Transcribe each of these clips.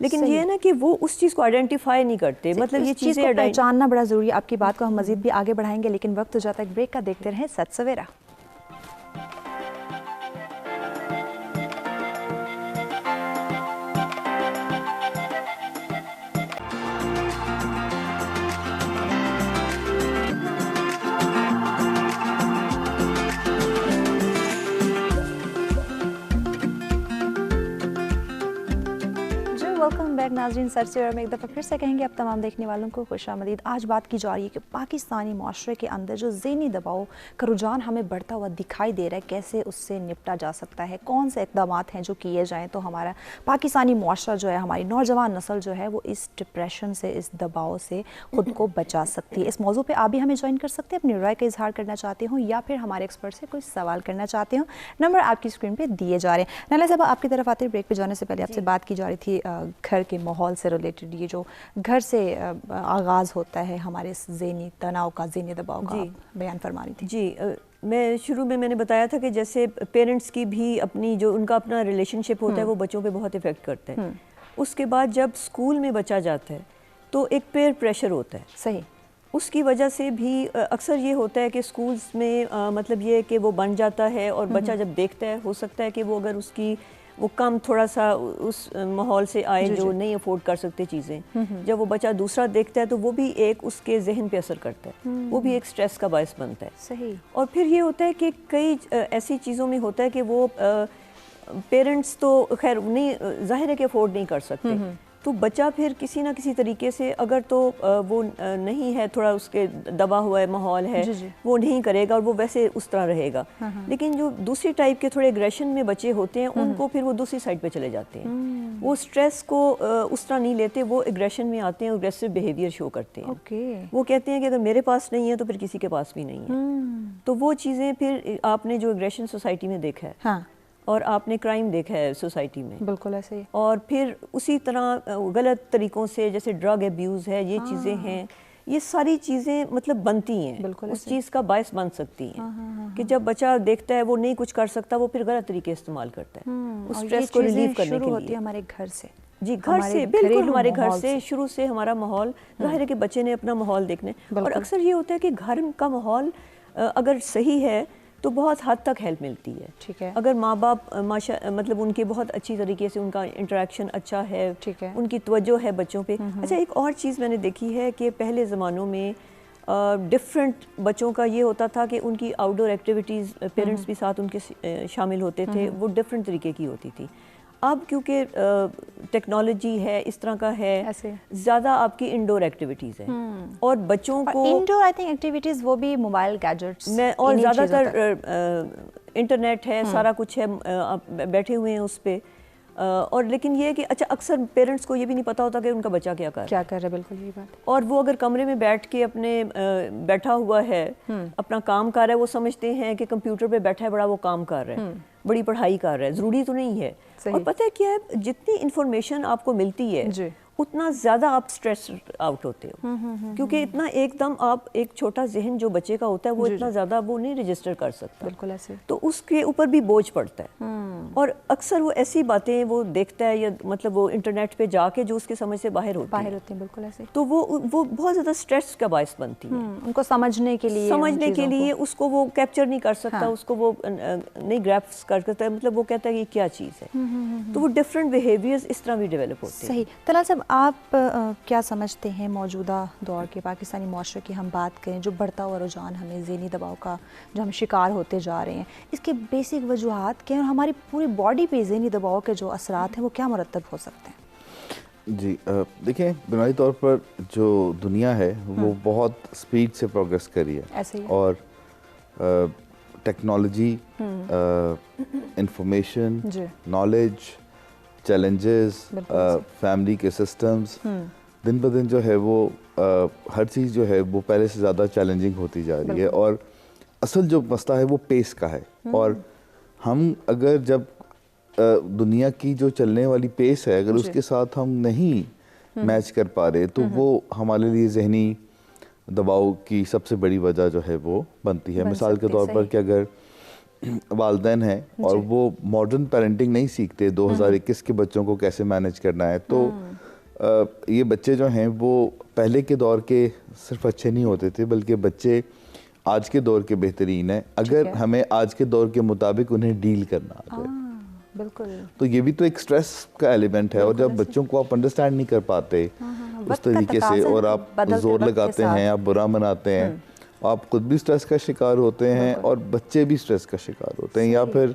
لیکن یہ ہے نا کہ وہ اس چیز کو آئیڈینٹیفائی نہیں کرتے. مطلب یہ چیزیں پہچاننا بڑا ضروری ہے. آپ کی بات کو ہم مزید بھی آگے بڑھائیں گے, لیکن وقت ہو جاتا ہے ایک بریک کا. دیکھتے رہیں سچ سویرا. ویلکم بیک ناظرین. سچ سویرا میں ایک دفعہ پھر سے کہیں گے آپ تمام دیکھنے والوں کو خوش آمدید. آج بات کی جا رہی ہے کہ پاکستانی معاشرے کے اندر جو ذہنی دباؤ کا رجحان ہمیں بڑھتا ہوا دکھائی دے رہا ہے, کیسے اس سے نپٹا جا سکتا ہے, کون سے اقدامات ہیں جو کیے جائیں تو ہمارا پاکستانی معاشرہ جو ہے, ہماری نوجوان نسل جو ہے وہ اس ڈپریشن سے, اس دباؤ سے خود کو بچا سکتی ہے. اس موضوع پہ آپ بھی ہمیں جوائن کر سکتے ہیں, اپنی رائے کا اظہار کرنا چاہتے ہوں یا پھر ہمارے ایکسپرٹ سے کوئی سوال کرنا چاہتے ہوں. نمبر آپ کی اسکرین پہ دیے جا رہے ہیں. نالا صاحب آپ کی طرف آتے بریک پہ جانے سے پہلے آپ سے بات کی جا رہی تھی گھر کے ماحول سے ریلیٹڈ, یہ جو گھر سے آغاز ہوتا ہے ہمارے ذہنی تناؤ کا, ذہنی دباؤ کا, بیان فرما رہی تھی. جی میں شروع میں نے بتایا تھا کہ جیسے پیرنٹس کی بھی اپنی جو ان کا اپنا ریلیشن شپ ہوتا ہے وہ بچوں پہ بہت افیکٹ کرتا ہے. اس کے بعد جب اسکول میں بچہ جاتا ہے تو ایک پیر پریشر ہوتا ہے. صحیح. اس کی وجہ سے بھی اکثر یہ ہوتا ہے کہ اسکولز میں مطلب یہ کہ وہ بن جاتا ہے اور بچہ جب دیکھتا ہے, ہو سکتا ہے کہ وہ اگر اس کی وہ کم تھوڑا سا اس ماحول سے آئے جو نہیں افورڈ کر سکتے چیزیں, جب وہ بچہ دوسرا دیکھتا ہے تو وہ بھی ایک اس کے ذہن پہ اثر کرتا ہے, وہ بھی ایک سٹریس کا باعث بنتا ہے. صحیح. اور پھر یہ ہوتا ہے کہ کئی ایسی چیزوں میں ہوتا ہے کہ وہ پیرنٹس تو خیر نہیں, ظاہر ہے کہ افورڈ نہیں کر سکتے, تو بچہ پھر کسی نہ کسی طریقے سے اگر تو وہ نہیں ہے, تھوڑا اس کے دبا ہوا ہے ماحول ہے, وہ نہیں کرے گا اور وہ ویسے اس طرح رہے گا. لیکن جو دوسری ٹائپ کے تھوڑے ایگریشن میں بچے ہوتے ہیں ان کو پھر وہ دوسری سائڈ پہ چلے جاتے ہیں, وہ سٹریس کو اس طرح نہیں لیتے, وہ ایگریشن میں آتے ہیں, اگریسو بیہیویئر شو کرتے ہیں. وہ کہتے ہیں کہ اگر میرے پاس نہیں ہے تو پھر کسی کے پاس بھی نہیں ہے. تو وہ چیزیں پھر آپ نے جو ایگریشن سوسائٹی میں دیکھا ہے اور آپ نے کرائم دیکھا ہے سوسائٹی میں, بالکل ایسے ہی, اور پھر اسی طرح غلط طریقوں سے جیسے ڈرگ ایبیوز ہے, یہ چیزیں ہیں, یہ ساری چیزیں مطلب بنتی ہیں, اس چیز کا باعث بن سکتی ہیں کہ جب بچہ دیکھتا ہے وہ نہیں کچھ کر سکتا, وہ پھر غلط طریقے استعمال کرتا ہے اس سٹریس کو ریلیو کرنے کے لیے. ہمارے گھر سے, جی گھر سے, بالکل ہمارے گھر سے شروع سے ہمارا ماحول, ظاہر ہے کہ بچے نے اپنا ماحول دیکھنا ہے, اور اکثر یہ ہوتا ہے کہ گھر کا ماحول اگر صحیح ہے تو بہت حد تک ہیلپ ملتی ہے. ٹھیک ہے. اگر ماں باپ مطلب ان کے بہت اچھی طریقے سے ان کا انٹریکشن اچھا ہے, ٹھیک ہے, ان کی توجہ ہے بچوں پہ. اچھا ایک اور چیز میں نے دیکھی ہے کہ پہلے زمانوں میں ڈفرینٹ بچوں کا یہ ہوتا تھا کہ ان کی آؤٹ ڈور ایکٹیویٹیز پیرنٹس بھی ساتھ ان کے شامل ہوتے تھے, وہ ڈفرینٹ طریقے کی ہوتی تھی. اب کیونکہ ٹیکنالوجی ہے, اس طرح کا ہے, زیادہ آپ کی انڈور ایکٹیویٹیز ہیں, اور بچوں کو انڈور آئی تھنک ایکٹیویٹیز وہ بھی موبائل گیجٹس میں, اور زیادہ تر انٹرنیٹ ہے, سارا کچھ ہے, آپ بیٹھے ہوئے ہیں اس پہ. اور لیکن یہ کہ اچھا اکثر پیرنٹس کو یہ بھی نہیں پتہ ہوتا کہ ان کا بچہ کیا کر رہا ہے. بالکل یہ بات. اور وہ اگر کمرے میں بیٹھ کے اپنے بیٹھا ہوا ہے, اپنا کام کر رہا ہے, وہ سمجھتے ہیں کہ کمپیوٹر پہ بیٹھا ہے, بڑا وہ کام کر رہا ہے, بڑی پڑھائی کر رہا ہے. ضروری تو نہیں ہے. اور پتہ ہے کیا ہے, جتنی انفارمیشن آپ کو ملتی ہے اتنا زیادہ آپ سٹریس آؤٹ ہوتے ہو, کیونکہ اتنا ایک دم آپ ایک چھوٹا ذہن جو بچے کا ہوتا ہے وہ اتنا زیادہ وہ نہیں رجسٹر کر سکتا. بالکل ایسے. تو اس کے اوپر بھی بوجھ پڑتا ہے, اور اکثر وہ ایسی باتیں وہ دیکھتا ہے یا مطلب وہ انٹرنیٹ پہ جا کے جو اس کے سمجھ سے باہر ہوتی ہیں. بالکل ایسے. تو وہ بہت زیادہ سٹریس کا باعث بنتی ہے ان کو سمجھنے کے لیے اس کو وہ کیپچر نہیں کر سکتا, اس کو وہ نہیں گریپس کر سکتا ہے, مطلب وہ کہتا ہے کہ یہ کیا چیز ہے. تو وہ ڈفرینٹ بیہیویئرز اس طرح بھی ڈیولپ ہوتے ہیں. صحیح. طلال صاحب آپ کیا سمجھتے ہیں موجودہ دور کے پاکستانی معاشرے کی ہم بات کریں, جو بڑھتا ہوا رجحان ہمیں ذہنی دباؤ کا جو ہم شکار ہوتے جا رہے ہیں, اس کے بیسک وجوہات کیا ہیں, اور ہماری پوری باڈی پہ ذہنی دباؤ کے جو اثرات ہیں وہ کیا مرتب ہو سکتے ہیں؟ جی دیکھیں, بنیادی طور پر جو دنیا ہے وہ بہت سپیڈ سے پروگریس کری ہے, ایسے ہی, اور technology, information, knowledge, challenges, family کے سسٹمز, دن بہ دن جو ہے وہ ہر چیز جو ہے وہ پہلے سے زیادہ چیلنجنگ ہوتی جا رہی ہے. اور اصل جو مسئلہ ہے وہ پیس کا ہے, اور ہم اگر جب دنیا کی جو چلنے والی پیس ہے اگر اس کے ساتھ ہم نہیں میچ کر پا رہے تو وہ ہمارے لیے ذہنی دباؤ کی سب سے بڑی وجہ جو ہے وہ بنتی ہے. مثال کے طور پر کہ اگر والدین ہیں اور وہ ماڈرن پیرنٹنگ نہیں سیکھتے 2021 کے بچوں کو کیسے مینج کرنا ہے، تو یہ بچے جو ہیں وہ پہلے کے دور کے صرف اچھے نہیں ہوتے تھے، بلکہ بچے آج کے دور کے بہترین ہیں اگر ہمیں آج کے دور کے مطابق انہیں ڈیل کرنا آ جائے۔ بالکل، تو یہ بھی تو ایک سٹریس کا ایلیمنٹ ہے، اور جب بچوں کو آپ انڈرسٹینڈ نہیں کر پاتے اس طریقے سے اور آپ زور لگاتے ہیں، آپ برا مناتے ہیں، آپ خود بھی سٹریس کا شکار ہوتے ہیں اور بچے بھی سٹریس کا شکار ہوتے ہیں۔ یا پھر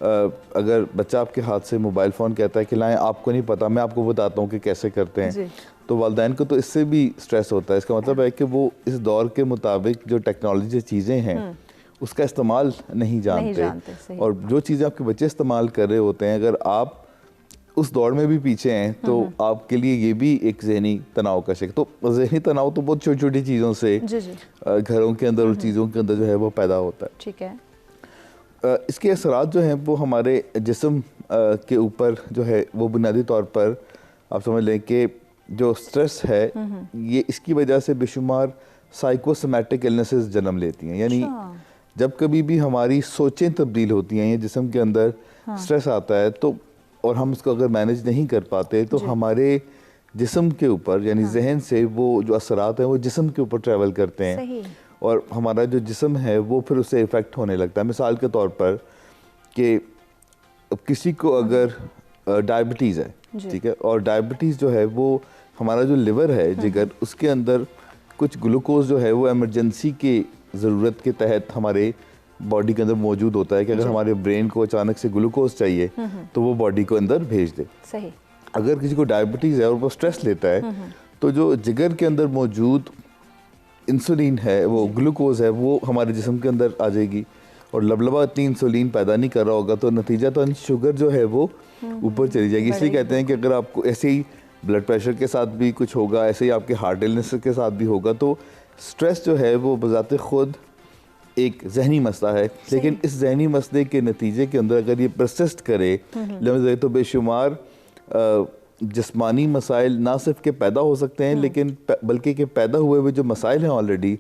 اگر بچہ آپ کے ہاتھ سے موبائل فون کہتا ہے کہ لائیں، آپ کو نہیں پتا، میں آپ کو بتاتا ہوں کہ کیسے کرتے ہیں، تو والدین کو تو اس سے بھی سٹریس ہوتا ہے۔ اس کا مطلب ہے کہ وہ اس دور کے مطابق جو ٹیکنالوجی چیزیں ہیں اس کا استعمال نہیں جانتے، اور جو چیزیں آپ کے بچے استعمال کر رہے ہوتے ہیں، اگر آپ اس دور میں بھی پیچھے ہیں تو آپ کے لیے یہ بھی ایک ذہنی تناؤ کا شکار۔ تو ذہنی تناؤ تو بہت چھوٹی چھوٹی چیزوں سے گھروں کے اندر اور چیزوں کے اندر جو ہے وہ پیدا ہوتا ہے۔ ٹھیک ہے، اس کے اثرات جو ہیں وہ ہمارے جسم کے اوپر جو ہے وہ بنیادی طور پر آپ سمجھ لیں کہ جو سٹریس ہے یہ اس کی وجہ سے بے شمار سائیکوسومیٹک ایلنسز جنم لیتی ہیں، یعنی جب کبھی بھی ہماری سوچیں تبدیل ہوتی ہیں یا جسم کے اندر سٹریس آتا ہے تو اور ہم اس کو اگر مینج نہیں کر پاتے تو ہمارے جسم کے اوپر یعنی ذہن سے وہ جو اثرات ہیں وہ جسم کے اوپر ٹریول کرتے ہیں اور ہمارا جو جسم ہے وہ پھر اس سے افیکٹ ہونے لگتا ہے۔ مثال کے طور پر کہ کسی کو اگر ڈائبٹیز ہے، ٹھیک ہے، اور ڈائبٹیز جو ہے وہ ہمارا جو لیور ہے جگر، اس کے اندر کچھ گلوکوز جو ہے وہ ایمرجنسی کی ضرورت کے تحت ہمارے باڈی کے اندر موجود ہوتا ہے کہ اگر ہمارے برین کو اچانک سے گلوکوز چاہیے تو وہ باڈی کو اندر بھیج دے۔ صحیح۔ اگر کسی کو ڈائبٹیز ہے اور وہ سٹریس لیتا ہے تو جو جگر کے اندر موجود انسولین ہے، وہ گلوکوز ہے، وہ ہمارے جسم کے اندر آ جائے گی، اور لبلبا اتنی انسولین پیدا نہیں کر رہا ہوگا تو نتیجہ تو شوگر جو ہے وہ اوپر چلی جائے گی۔ اس لیے کہتے ہیں کہ اگر آپ کو ایسے ہی بلڈ پریشر کے ساتھ بھی کچھ ہوگا، ایسے ہی آپ کے ہارٹ ایلنس کے ساتھ بھی ہوگا، تو سٹریس جو ہے وہ بذات خود ایک ذہنی مسئلہ ہے، لیکن اس ذہنی مسئلے کے نتیجے کے اندر اگر یہ پرسسٹ کرے تو بے شمار جسمانی مسائل نہ صرف کہ پیدا ہو سکتے ہیں لیکن بلکہ کہ پیدا ہوئے ہوئے جو مسائل ہیں آلریڈی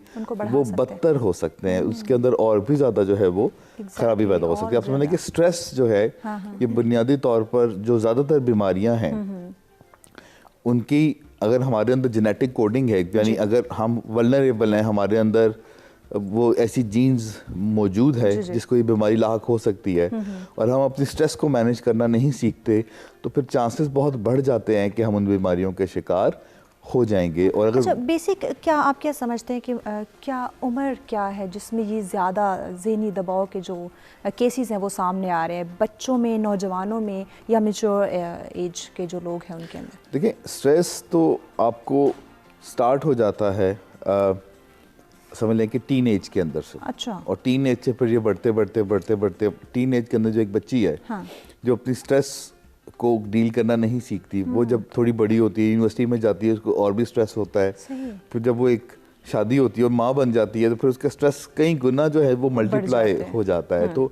وہ بدتر ہو سکتے ہیں، اس کے اندر اور بھی زیادہ جو ہے وہ خرابی پیدا ہو سکتی ہے۔ آپ سمجھیں کہ سٹریس جو ہے یہ بنیادی طور پر جو زیادہ تر بیماریاں ہیں ان کی اگر ہمارے اندر جینیٹک کوڈنگ ہے، یعنی اگر ہم ولنریبل ہیں، ہمارے اندر وہ ایسی جینز موجود ہے جس کو یہ بیماری لاحق ہو سکتی ہے، اور ہم اپنی سٹریس کو مینج کرنا نہیں سیکھتے تو پھر چانسز بہت بڑھ جاتے ہیں کہ ہم ان بیماریوں کے شکار ہو جائیں گے۔ اور اگر بیسک کیا آپ کیا سمجھتے ہیں کہ کیا عمر کیا ہے جس میں یہ زیادہ ذہنی دباؤ کے جو کیسز ہیں وہ سامنے آ رہے ہیں، بچوں میں، نوجوانوں میں، یا میچور ایج کے جو لوگ ہیں ان کے اندر؟ دیکھیں، سٹریس تو آپ کو سٹارٹ ہو جاتا ہے سمجھ لیں کہ ٹین ایج کے اندر سے، اچھا، اور ٹین ایج سے پھر یہ بڑھتے بڑھتے بڑھتے بڑھتے ٹین ایج کے اندر جو ایک بچی ہے جو اپنی سٹریس کو ڈیل کرنا نہیں سیکھتی، وہ جب تھوڑی بڑی ہوتی ہے، یونیورسٹی میں جاتی ہے، اس کو اور بھی سٹریس ہوتا ہے، پھر جب وہ ایک شادی ہوتی ہے اور ماں بن جاتی ہے تو پھر اس کا سٹریس کئی گنا جو ہے وہ ملٹیپلائی ہو جاتا ہے۔ تو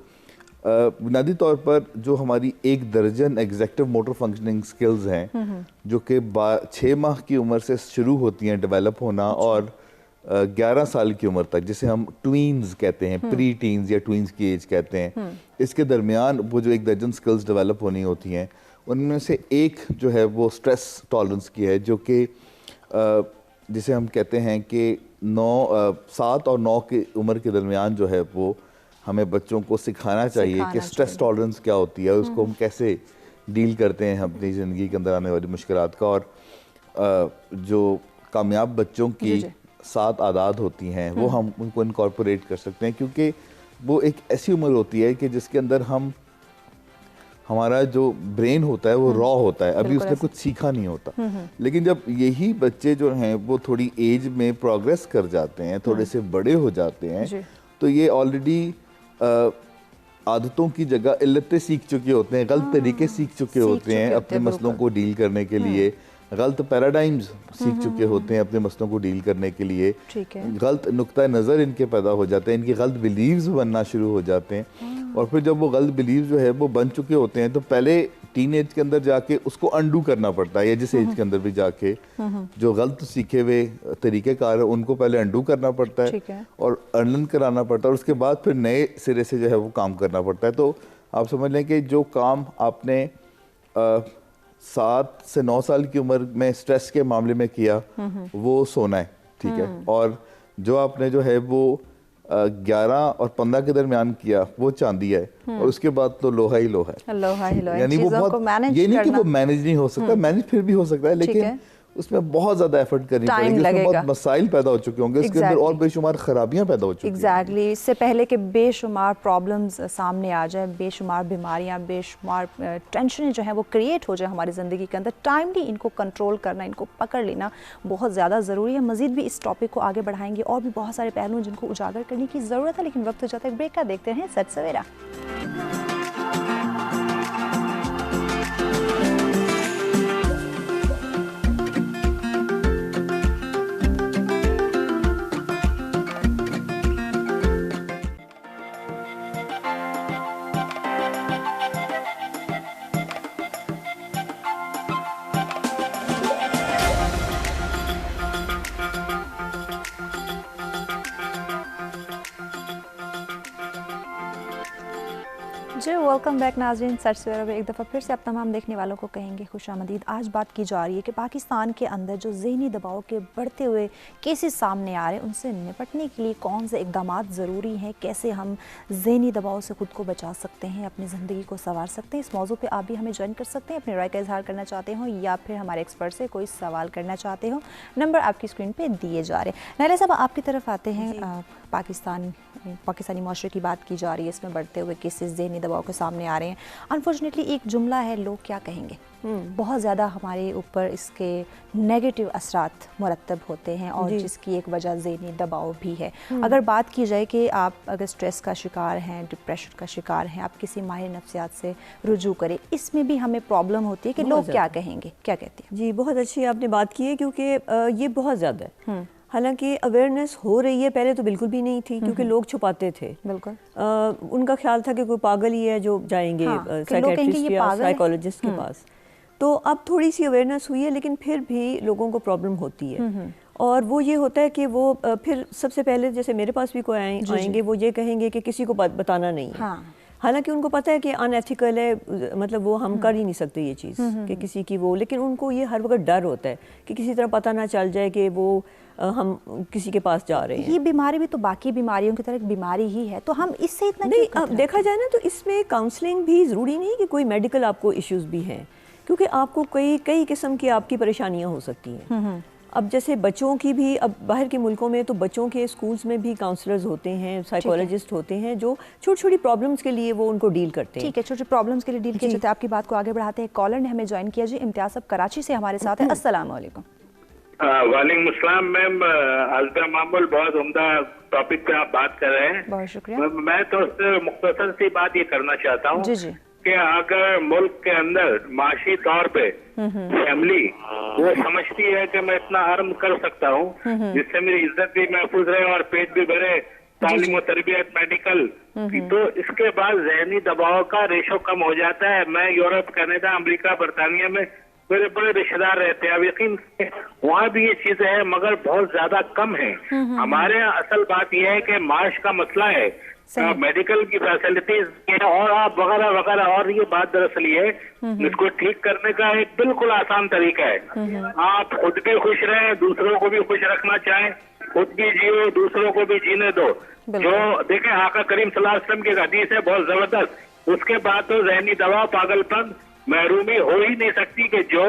بنیادی طور پر جو ہماری 1 درجن ایگزیکٹو موٹر فنکشننگ سکلز ہیں جو کہ 6 ماہ کی عمر سے شروع ہوتی ہیں ڈیولپ ہونا اور 11 سال کی عمر تک، جسے ہم ٹوینز کہتے ہیں، پری ٹینز یا ٹوینز کی ایج کہتے ہیں، اس کے درمیان وہ جو 1 درجن سکلز ڈیولپ ہونی ہوتی ہیں، ان میں سے ایک جو ہے وہ سٹریس ٹالرنس کی ہے، جو کہ جسے ہم کہتے ہیں کہ 7 اور 9 کی عمر کے درمیان جو ہے وہ ہمیں بچوں کو سکھانا چاہیے کہ سٹریس ٹالرنس کیا ہوتی ہے، اس کو ہم کیسے ڈیل کرتے ہیں اپنی زندگی کے اندر آنے والی مشکلات کا، اور جو کامیاب بچوں کی 7 عادات ہوتی ہیں وہ ہم ان کو انکارپوریٹ کر سکتے ہیں، کیونکہ وہ ایک ایسی عمر ہوتی ہے کہ جس کے اندر ہمارا جو برین ہوتا ہے وہ را ہوتا ہے، ابھی اس نے کچھ سیکھا نہیں ہوتا، لیکن جب یہی بچے جو ہیں وہ تھوڑی ایج میں پروگریس کر جاتے ہیں، تھوڑے سے بڑے ہو جاتے ہیں، تو یہ آلریڈی عادتوں کی جگہ علتیں سیکھ چکے ہوتے ہیں، غلط طریقے سیکھ چکے ہوتے ہیں اپنے مسئلوں کو ڈیل کرنے کے لیے، غلط پیراڈائمز سیکھ چکے ہوتے ہیں اپنے مسئلوں کو ڈیل کرنے کے لیے، غلط نقطہ نظر ان کے پیدا ہو جاتے ہیں، ان کی غلط بلیوز بننا شروع ہو جاتے ہیں، اور پھر جب وہ غلط بلیوز جو ہے وہ بن چکے ہوتے ہیں تو پہلے ٹین ایج کے اندر جا کے اس کو انڈو کرنا پڑتا ہے, یا جس ایج کے اندر بھی جا کے جو غلط سیکھے ہوئے طریقہ کار ہے ان کو پہلے انڈو کرنا پڑتا ہے اور ارنن کرانا پڑتا ہے, اور اس کے بعد پھر نئے سرے سے جو ہے وہ کام کرنا پڑتا ہے. تو آپ سمجھ لیں کہ جو کام آپ نے 7 سے 9 سال کی عمر میں اسٹریس کے معاملے میں کیا وہ سونا ہے, ٹھیک ہے, اور جو آپ نے جو ہے وہ 11 اور 15 کے درمیان کیا وہ چاندی ہے, اور اس کے بعد تو لوہا ہی لوہا ہے. یعنی وہ بہت, یہ نہیں کہ وہ مینج نہیں ہو سکتا, مینج پھر بھی ہو سکتا ہے, لیکن اس میں بہت زیادہ ایفرٹ کرنی پڑے گی, اس میں بہت مسائل پیدا ہو چکے ہوں گے, اس کے اندر اور بے شمار خرابیاں پیدا ہو چکی ہیں. ایگزیکٹلی, اس سے پہلے کہ بے شمار پرابلمز سامنے آ جائیں, بے شمار بیماریاں, بے شمار ٹینشنیں جو ہیں وہ کریٹ ہو جائیں ہماری زندگی کے اندر, ٹائملی ان کو کنٹرول کرنا, ان کو پکڑ لینا بہت زیادہ ضروری ہے. مزید بھی اس ٹاپک کو آگے بڑھائیں گے, اور بھی بہت سارے پہلو جن کو اجاگر کرنے کی ضرورت ہے, لیکن وقت ہو جاتا ہے بریک کا. دیکھتے ہیں سچ سویرا. جی ویلکم بیک ناظرین, سچ سویرا میں ایک دفعہ پھر سے آپ تمام دیکھنے والوں کو کہیں گے خوش آمدید. آج بات کی جا رہی ہے کہ پاکستان کے اندر جو ذہنی دباؤ کے بڑھتے ہوئے کیسز سامنے آ رہے ہیں ان سے نپٹنے کے لیے کون سے اقدامات ضروری ہیں, کیسے ہم ذہنی دباؤ سے خود کو بچا سکتے ہیں, اپنی زندگی کو سنوار سکتے ہیں. اس موضوع پہ آپ بھی ہمیں جوائن کر سکتے ہیں, اپنی رائے کا اظہار کرنا چاہتے ہوں یا پھر ہمارے ایکسپرٹ سے کوئی سوال کرنا چاہتے ہوں. نمبر آپ کی اسکرین پہ دیے جا رہے ہیں. نائلہ صاحب آپ کی طرف آتے ہیں. پاکستانی معاشرے کی بات کی جا رہی ہے, اس میں بڑھتے ہوئے کیسز ذہنی دباؤ کے سامنے آ رہے ہیں. انفارچونیٹلی ایک جملہ ہے, لوگ کیا کہیں گے, بہت زیادہ ہمارے اوپر اس کے نیگیٹو اثرات مرتب ہوتے ہیں, اور جس کی ایک وجہ ذہنی دباؤ بھی ہے. اگر بات کی جائے کہ آپ اگر اسٹریس کا شکار ہیں, ڈپریشن کا شکار ہیں, آپ کسی ماہر نفسیات سے رجوع کریں, اس میں بھی ہمیں پرابلم ہوتی ہے کہ لوگ کیا کہیں گے, کیا کہتے ہیں؟ جی بہت اچھی آپ نے بات کی ہے, کیونکہ یہ بہت زیادہ ہے. حالانکہ اویئرنیس ہو رہی ہے, پہلے تو بالکل بھی نہیں تھی, کیونکہ لوگ چھپاتے تھے. بالکل ان کا خیال تھا کہ کوئی پاگل ہی ہے جو جائیں گے سائیکیٹرسٹ یا سائیکالوجسٹ کے پاس. تو اب تھوڑی سی اویئرنیس ہوئی ہے, لیکن پھر بھی لوگوں کو پرابلم ہوتی ہے. اور وہ یہ ہوتا ہے کہ وہ پھر سب سے پہلے جیسے میرے پاس بھی کوئی آئیں گے, وہ یہ کہیں گے کہ کسی کو بتانا نہیں ہے. حالانکہ ان کو پتہ ہے کہ ان ایتھیکل ہے, مطلب وہ ہم کر ہی نہیں سکتے یہ چیز کہ کسی کی وہ, لیکن ان کو یہ ہر وقت ڈر ہوتا ہے کہ کسی طرح پتہ نہ چل جائے کہ وہ ہم کسی کے پاس جا رہے ہیں. یہ بیماری بھی تو باقی بیماریوں کی طرح ایک بیماری ہی ہے, تو ہم اس سے اتنا نہیں, اب دیکھا جائے نا تو اس میں کاؤنسلنگ بھی ضروری نہیں کہ کوئی میڈیکل آپ کو ایشوز بھی ہیں, کیونکہ آپ کو کئی قسم کی آپ کی پریشانیاں ہو سکتی ہیں. اب جیسے بچوں کی بھی, اب باہر کے ملکوں میں تو بچوں کے اسکولز میں بھی کاؤنسلرز ہوتے ہیں, سائیکالوجسٹ ہوتے ہیں, جو چھوٹی چھوٹی پرابلمس کے لیے وہ ان کو ڈیل کرتے ہیں. ٹھیک ہے, چھوٹی پرابلمس کے لیے ڈیل کیے جاتے ہیں. آپ کی بات کو آگے بڑھاتے ہیں. کالر نے ہمیں جوائن کیا جی, امتیاز صاحب کراچی سے ہمارے ساتھ ہیں. السلام علیکم. وعلیکم السلام میم, الطا معمول, بہت عمدہ ٹاپک پہ آپ بات کر رہے ہیں, بہت شکریہ. میں تو اس سے مختصر سی بات یہ کرنا چاہتا ہوں کہ اگر ملک کے اندر معاشی طور پہ فیملی وہ سمجھتی ہے کہ میں اتنا ارن کر سکتا ہوں جس سے میری عزت بھی محفوظ رہے اور پیٹ بھی بھرے, تعلیم و تربیت, میڈیکل, تو اس کے بعد ذہنی دباؤ کا ریشو کم ہو جاتا ہے. میں یورپ, کینیڈا, امریکہ, برطانیہ میں میرے بڑے رشتے دار رہتے ہیں, اب یقین وہاں بھی یہ چیزیں ہیں مگر بہت زیادہ کم ہیں. ہمارے یہاں اصل بات یہ ہے کہ معاش کا مسئلہ ہے, میڈیکل کی فیسلٹیز اور آپ وغیرہ وغیرہ, اور یہ بات دراصل یہ ہے اس کو ٹھیک کرنے کا ایک بالکل آسان طریقہ ہے. آپ خود بھی خوش رہیں, دوسروں کو بھی خوش رکھنا چاہیں, خود بھی جیو, دوسروں کو بھی جینے دو. جو دیکھیں آقا کریم صلی اللہ علیہ وسلم کی حدیث ہے بہت زبردست, اس کے بعد تو ذہنی دباؤ, پاگل پن, محرومی ہو ہی نہیں سکتی کہ جو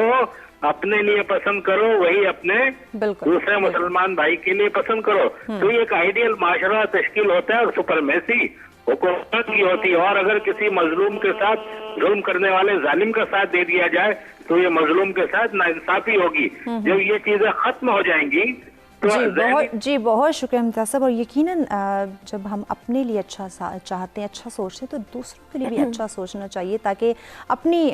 اپنے لیے پسند کرو وہی اپنے دوسرے مسلمان بھائی کے لیے پسند کرو. تو یہ ایک آئیڈیل معاشرہ تشکیل ہوتا ہے, اور سپرمیسی حکومت کی ہوتی ہے. اور اگر کسی مظلوم کے ساتھ ظلم کرنے والے ظالم کا ساتھ دے دیا جائے تو یہ مظلوم کے ساتھ ناانصافی ہوگی. جب یہ چیزیں ختم ہو جائیں گی بہت شکریہ امتیاز صاحب. اور یقیناً جب ہم اپنے لیے اچھا چاہتے ہیں, اچھا سوچتے ہیں, تو دوسروں کے لیے بھی اچھا سوچنا چاہیے, تاکہ اپنی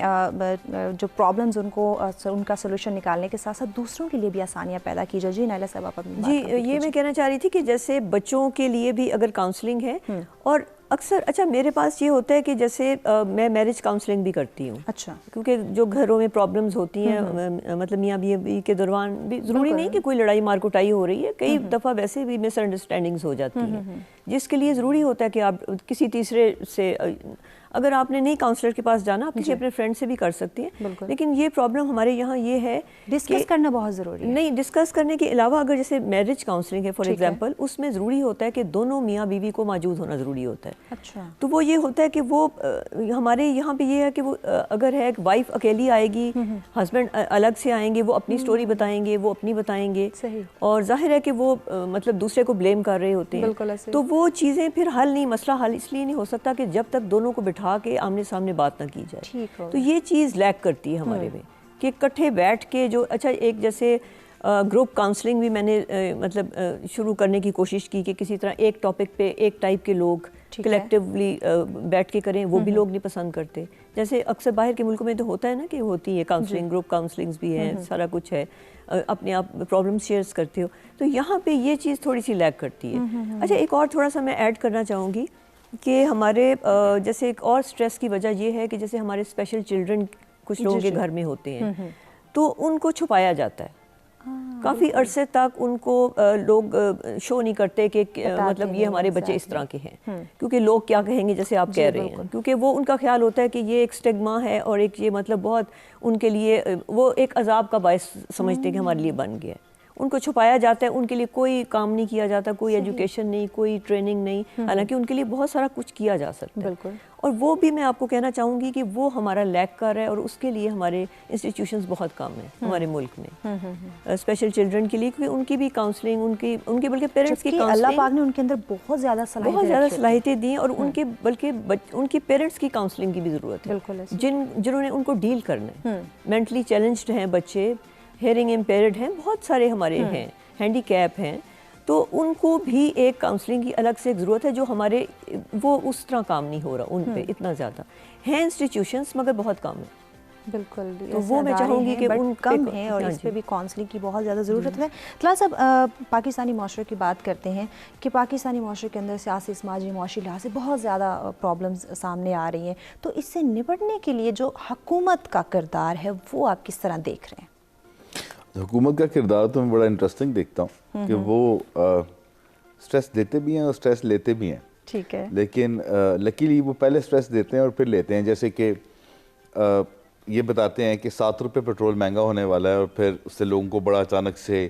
جو پرابلمز ان کا سولوشن نکالنے کے ساتھ ساتھ دوسروں کے لیے بھی آسانیاں پیدا کی جائے. جی نائلہ صاحب آپ اپنی جی, یہ میں کہنا چاہ رہی تھی کہ جیسے بچوں کے لیے بھی اگر کاؤنسلنگ ہے, اور اکثر اچھا میرے پاس یہ ہوتا ہے کہ جیسے میں میرج کاؤنسلنگ بھی کرتی ہوں. اچھا. کیونکہ جو گھروں میں پرابلمز ہوتی ہیں مطلب میاں بیوی کے دوران بھی ضروری نہیں کہ کوئی لڑائی مار کٹائی ہو رہی ہے, کئی دفعہ ویسے بھی مس انڈرسٹینڈنگز ہو جاتی ہیں, جس کے لیے ضروری ہوتا ہے کہ آپ کسی تیسرے سے, اگر آپ نے نہیں کاؤنسلر کے پاس جانا, آپ کسی اپنے فرینڈ سے بھی کر سکتی ہیں. لیکن یہ پرابلم ہمارے یہاں یہ ہے ڈسکس کرنا بہت ضروری ہے. نہیں, ڈسکس کرنے کے علاوہ اگر جیسے میرج کاؤنسلنگ ہے فار ایگزامپل, اس میں ضروری ہوتا ہے کہ دونوں میاں بیوی کو موجود ہونا ضروری ہوتا ہے. اچھا. تو وہ یہ ہوتا ہے کہ وہ ہمارے یہاں پہ یہ ہے کہ وہ اگر ہے وائف اکیلی آئے گی, ہسبینڈ الگ سے آئیں گے, وہ اپنی سٹوری بتائیں گے, وہ اپنی بتائیں گے, اور ظاہر ہے کہ وہ مطلب دوسرے کو بلیم کر رہے ہوتے ہیں. تو وہ چیزیں پھر حل نہیں, مسئلہ حل اس لیے نہیں ہو سکتا کہ جب تک دونوں کو بٹھا کے آمنے سامنے بات نہ کی جائے. تو یہ چیز لیک کرتی ہے ہمارے میں کہ اکٹھے بیٹھ کے جو اچھا ایک جیسے گروپ کاؤنسلنگ بھی میں نے مطلب شروع کرنے کی کوشش کی کہ کسی طرح ایک ٹاپک پہ ایک ٹائپ کے لوگ کلیکٹیولی بیٹھ کے کریں, وہ بھی لوگ نہیں پسند کرتے. جیسے اکثر باہر کے ملکوں میں تو ہوتا ہے نا کہ ہوتی ہے کاؤنسلنگ, گروپ کاؤنسلنگز بھی ہیں, سارا کچھ ہے, اپنے آپ پرابلم شیئرز کرتے ہو. تو یہاں پہ یہ چیز تھوڑی سی لیک کرتی ہے. اچھا ایک اور تھوڑا سا میں ایڈ کرنا چاہوں گی کہ ہمارے جیسے ایک اور سٹریس کی وجہ یہ ہے کہ جیسے ہمارے اسپیشل چلڈرن کچھ لوگوں کے گھر میں ہوتے ہیں, تو ان کو چھپایا جاتا ہے. کافی عرصے تک ان کو لوگ شو نہیں کرتے کہ مطلب یہ ہمارے بچے اس طرح کے ہیں, کیونکہ لوگ کیا کہیں گے جیسے آپ کہہ رہے ہیں, کیونکہ وہ ان کا خیال ہوتا ہے کہ یہ ایک سٹگما ہے اور ایک یہ مطلب بہت ان کے لیے وہ ایک عذاب کا باعث سمجھتے ہیں کہ ہمارے لیے بن گیا ہے. ان کو چھپایا جاتا ہے, ان کے لیے کوئی کام نہیں کیا جاتا, کوئی ایجوکیشن نہیں, کوئی ٹریننگ نہیں, حالانکہ ان کے لیے بہت سارا کچھ کیا جا سکتا ہے. اور وہ بھی میں آپ کو کہنا چاہوں گی کہ وہ ہمارا لیک کر ہے, اور اس کے لیے ہمارے انسٹیٹیوشنز بہت کام ہیں ہمارے ملک میں اسپیشل چلڈرن کے لیے, کیونکہ ان کی بھی کاؤنسلنگ, ان کے بلکہ پیرنٹس کی کاؤنسلنگ, اللہ پاک نے ان کے اندر بہت زیادہ صلاحیتیں دی, اور ان کے بلکہ ان کی پیرنٹس کی کاؤنسلنگ کی بھی ضرورت ہے, جنہوں نے ان کو ڈیل کرنا ہے. مینٹلی چیلنجڈ ہیں بچے, ہیئرنگ امپیئرڈ ہیں, بہت سارے ہمارے ہیں, ہینڈی کیپ ہیں, تو ان کو بھی ایک کاؤنسلنگ کی الگ سے ایک ضرورت ہے, جو ہمارے وہ اس طرح کام نہیں ہو رہا ان پہ اتنا زیادہ ہیں انسٹیٹیوشنز, مگر بہت کام ہے. بالکل, تو وہ میں چاہوں گی کہ ان کم ہیں اور اس پہ بھی کاؤنسلنگ کی بہت زیادہ ضرورت ہے. طلال صاحب, پاکستانی معاشرے کی بات کرتے ہیں کہ پاکستانی معاشرے کے اندر سیاسی, سماجی, معاشی لحاظ سے بہت زیادہ پرابلمز سامنے آ رہی ہیں, تو اس سے نپٹنے کے لیے جو حکومت کا کردار ہے وہ آپ کس طرح دیکھ رہے ہیں؟ حکومت کا کردار تو میں بڑا انٹرسٹنگ دیکھتا ہوں کہ وہ سٹریس دیتے بھی ہیں اور سٹریس لیتے بھی ہیں. ٹھیک ہے. لیکن لکیلی وہ پہلے سٹریس دیتے ہیں اور پھر لیتے ہیں. جیسے کہ یہ بتاتے ہیں کہ 7 روپے پیٹرول مہنگا ہونے والا ہے, اور پھر اس سے لوگوں کو بڑا اچانک سے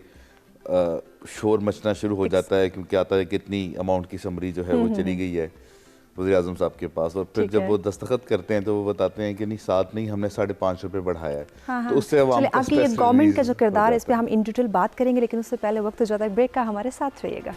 شور مچنا شروع ہو جاتا ہے, کیونکہ آتا ہے کہ اتنی اماؤنٹ کی سمری جو ہے وہ چلی گئی ہے وزیر اعظم صاحب کے پاس, اور پھر جب وہ دستخط کرتے ہیں تو وہ بتاتے ہیں کہ نہیں 7 نہیں, ہم نے 5.5 روپے بڑھایا ہے. تو اس سے عوام کا آپ کی یہ گورنمنٹ کا جو کردار ہے اس پہ ہم ان ڈیٹیل بات کریں گے, لیکن اس سے پہلے وقت ہو جاتا ہے بریک کا, ہمارے ساتھ رہیے گا.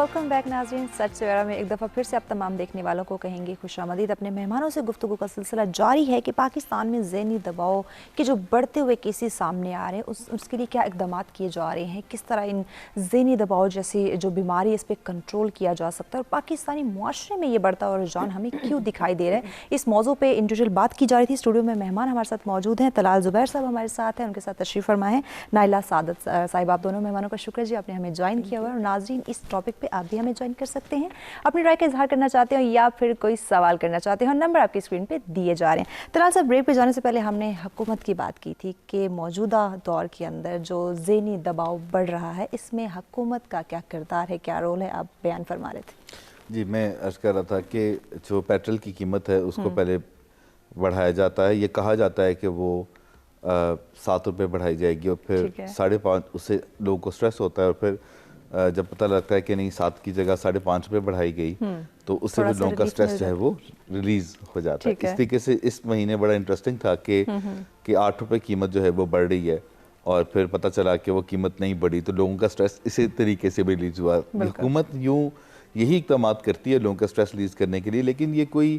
ویلکم بیک ناظرین. سچ سویرا میں ایک دفعہ پھر سے آپ تمام دیکھنے والوں کو کہیں گے خوش آمدید. اپنے مہمانوں سے گفتگو کا سلسلہ جاری ہے کہ پاکستان میں ذہنی دباؤ کے جو بڑھتے ہوئے کیسز سامنے آ رہے ہیں اس کے لیے کیا اقدامات کیے جا رہے ہیں, کس طرح ان ذہنی دباؤ جیسی جو بیماری اس پہ کنٹرول کیا جا سکتا ہے, اور پاکستانی معاشرے میں یہ بڑھتا ہوا رجحان ہمیں کیوں دکھائی دے رہا ہے. اس موضوع پہ ان ڈیٹیل بات کی جا رہی تھی. اسٹوڈیو میں مہمان ہمارے ساتھ موجود ہیں. طلال زبیر صاحب ہمارے ساتھ ہیں, ان کے ساتھ تشریف فرما ہے نائلہ سعادت صاحب. آپ دونوں مہمانوں کا شکر جی, آپ نے ہمیں جوائن کیا ہوا ہے. اور ناظرین اس ٹاپک پہ آپ بھی ہمیں جوائن کر سکتے ہیں, اپنی رائے کا اظہار کرنا چاہتے ہیں یا پھر کوئی سوال کرنا چاہتے ہیں, اور نمبر آپ کی اسکرین پہ دیے جا رہے ہیں. طلال صاحب, بریک پہ جانے سے پہلے ہم نے حکومت کی بات کی تھی کہ موجودہ دور کے اندر جو ذہنی دباؤ بڑھ رہا ہے اس میں حکومت کا کیا کردار ہے, کیا رول ہے, آپ بیان فرما رہے تھے. جی, میں عرض کر رہا تھا کہ جو پیٹرول کی قیمت ہے اس کو پہلے بڑھایا جاتا ہے. یہ کہا جاتا ہے کہ وہ 7 روپے بڑھائی جائے گی, اور پھر 5.5, اس سے لوگوں کو سٹریس ہوتا ہے, اور پھر جب پتہ لگتا ہے کہ نہیں 7 کی جگہ 5.5 روپے بڑھائی گئی, تو اس سے بھی لوگوں کا سٹریس جو ہے وہ ریلیز ہو جاتا ہے. اس طریقے سے اس مہینے بڑا انٹرسٹنگ تھا کہ 8 روپے قیمت جو ہے وہ بڑھ رہی ہے, اور پھر پتہ چلا کہ وہ قیمت نہیں بڑھی, تو لوگوں کا سٹریس اسی طریقے سے بھی ریلیز ہوا. حکومت یوں یہی اقدامات کرتی ہے لوگوں کا سٹریس ریلیز کرنے کے لیے, لیکن یہ کوئی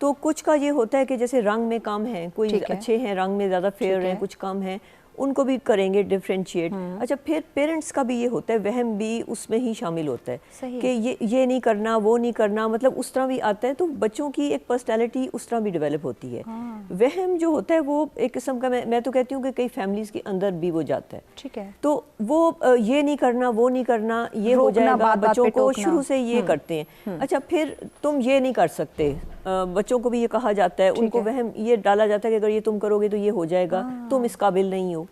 تو کچھ کا یہ ہوتا ہے کہ جیسے رنگ میں کم ہیں، کوئی اچھے ہیں رنگ میں زیادہ فیئر ہیں، کچھ کم ہیں، ان کو بھی کریں گے ڈفرینشیٹ. اچھا پھر پیرنٹس کا بھی یہ ہوتا ہے، وہم بھی اس میں ہی شامل ہوتا ہے کہ یہ نہیں کرنا، وہ نہیں کرنا، مطلب اس طرح بھی آتا ہے. تو بچوں کی ایک پرسنالٹی اس طرح بھی ڈیولپ ہوتی ہے. وہم جو ہوتا ہے وہ ایک قسم کا، میں تو کہتی ہوں کہ کئی فیملیز کے اندر بھی وہ جاتا ہے. ٹھیک ہے. تو وہ یہ نہیں کرنا، وہ نہیں کرنا، یہ ہو جائے گا، بچوں کو شروع سے یہ کرتے ہیں. اچھا پھر تم یہ نہیں کر سکتے، بچوں کو بھی یہ کہا جاتا ہے، ان کو وہم یہ ڈالا جاتا ہے کہ اگر یہ تم کرو گے تو یہ ہو جائے گا، تم اس قابل نہیں ہو.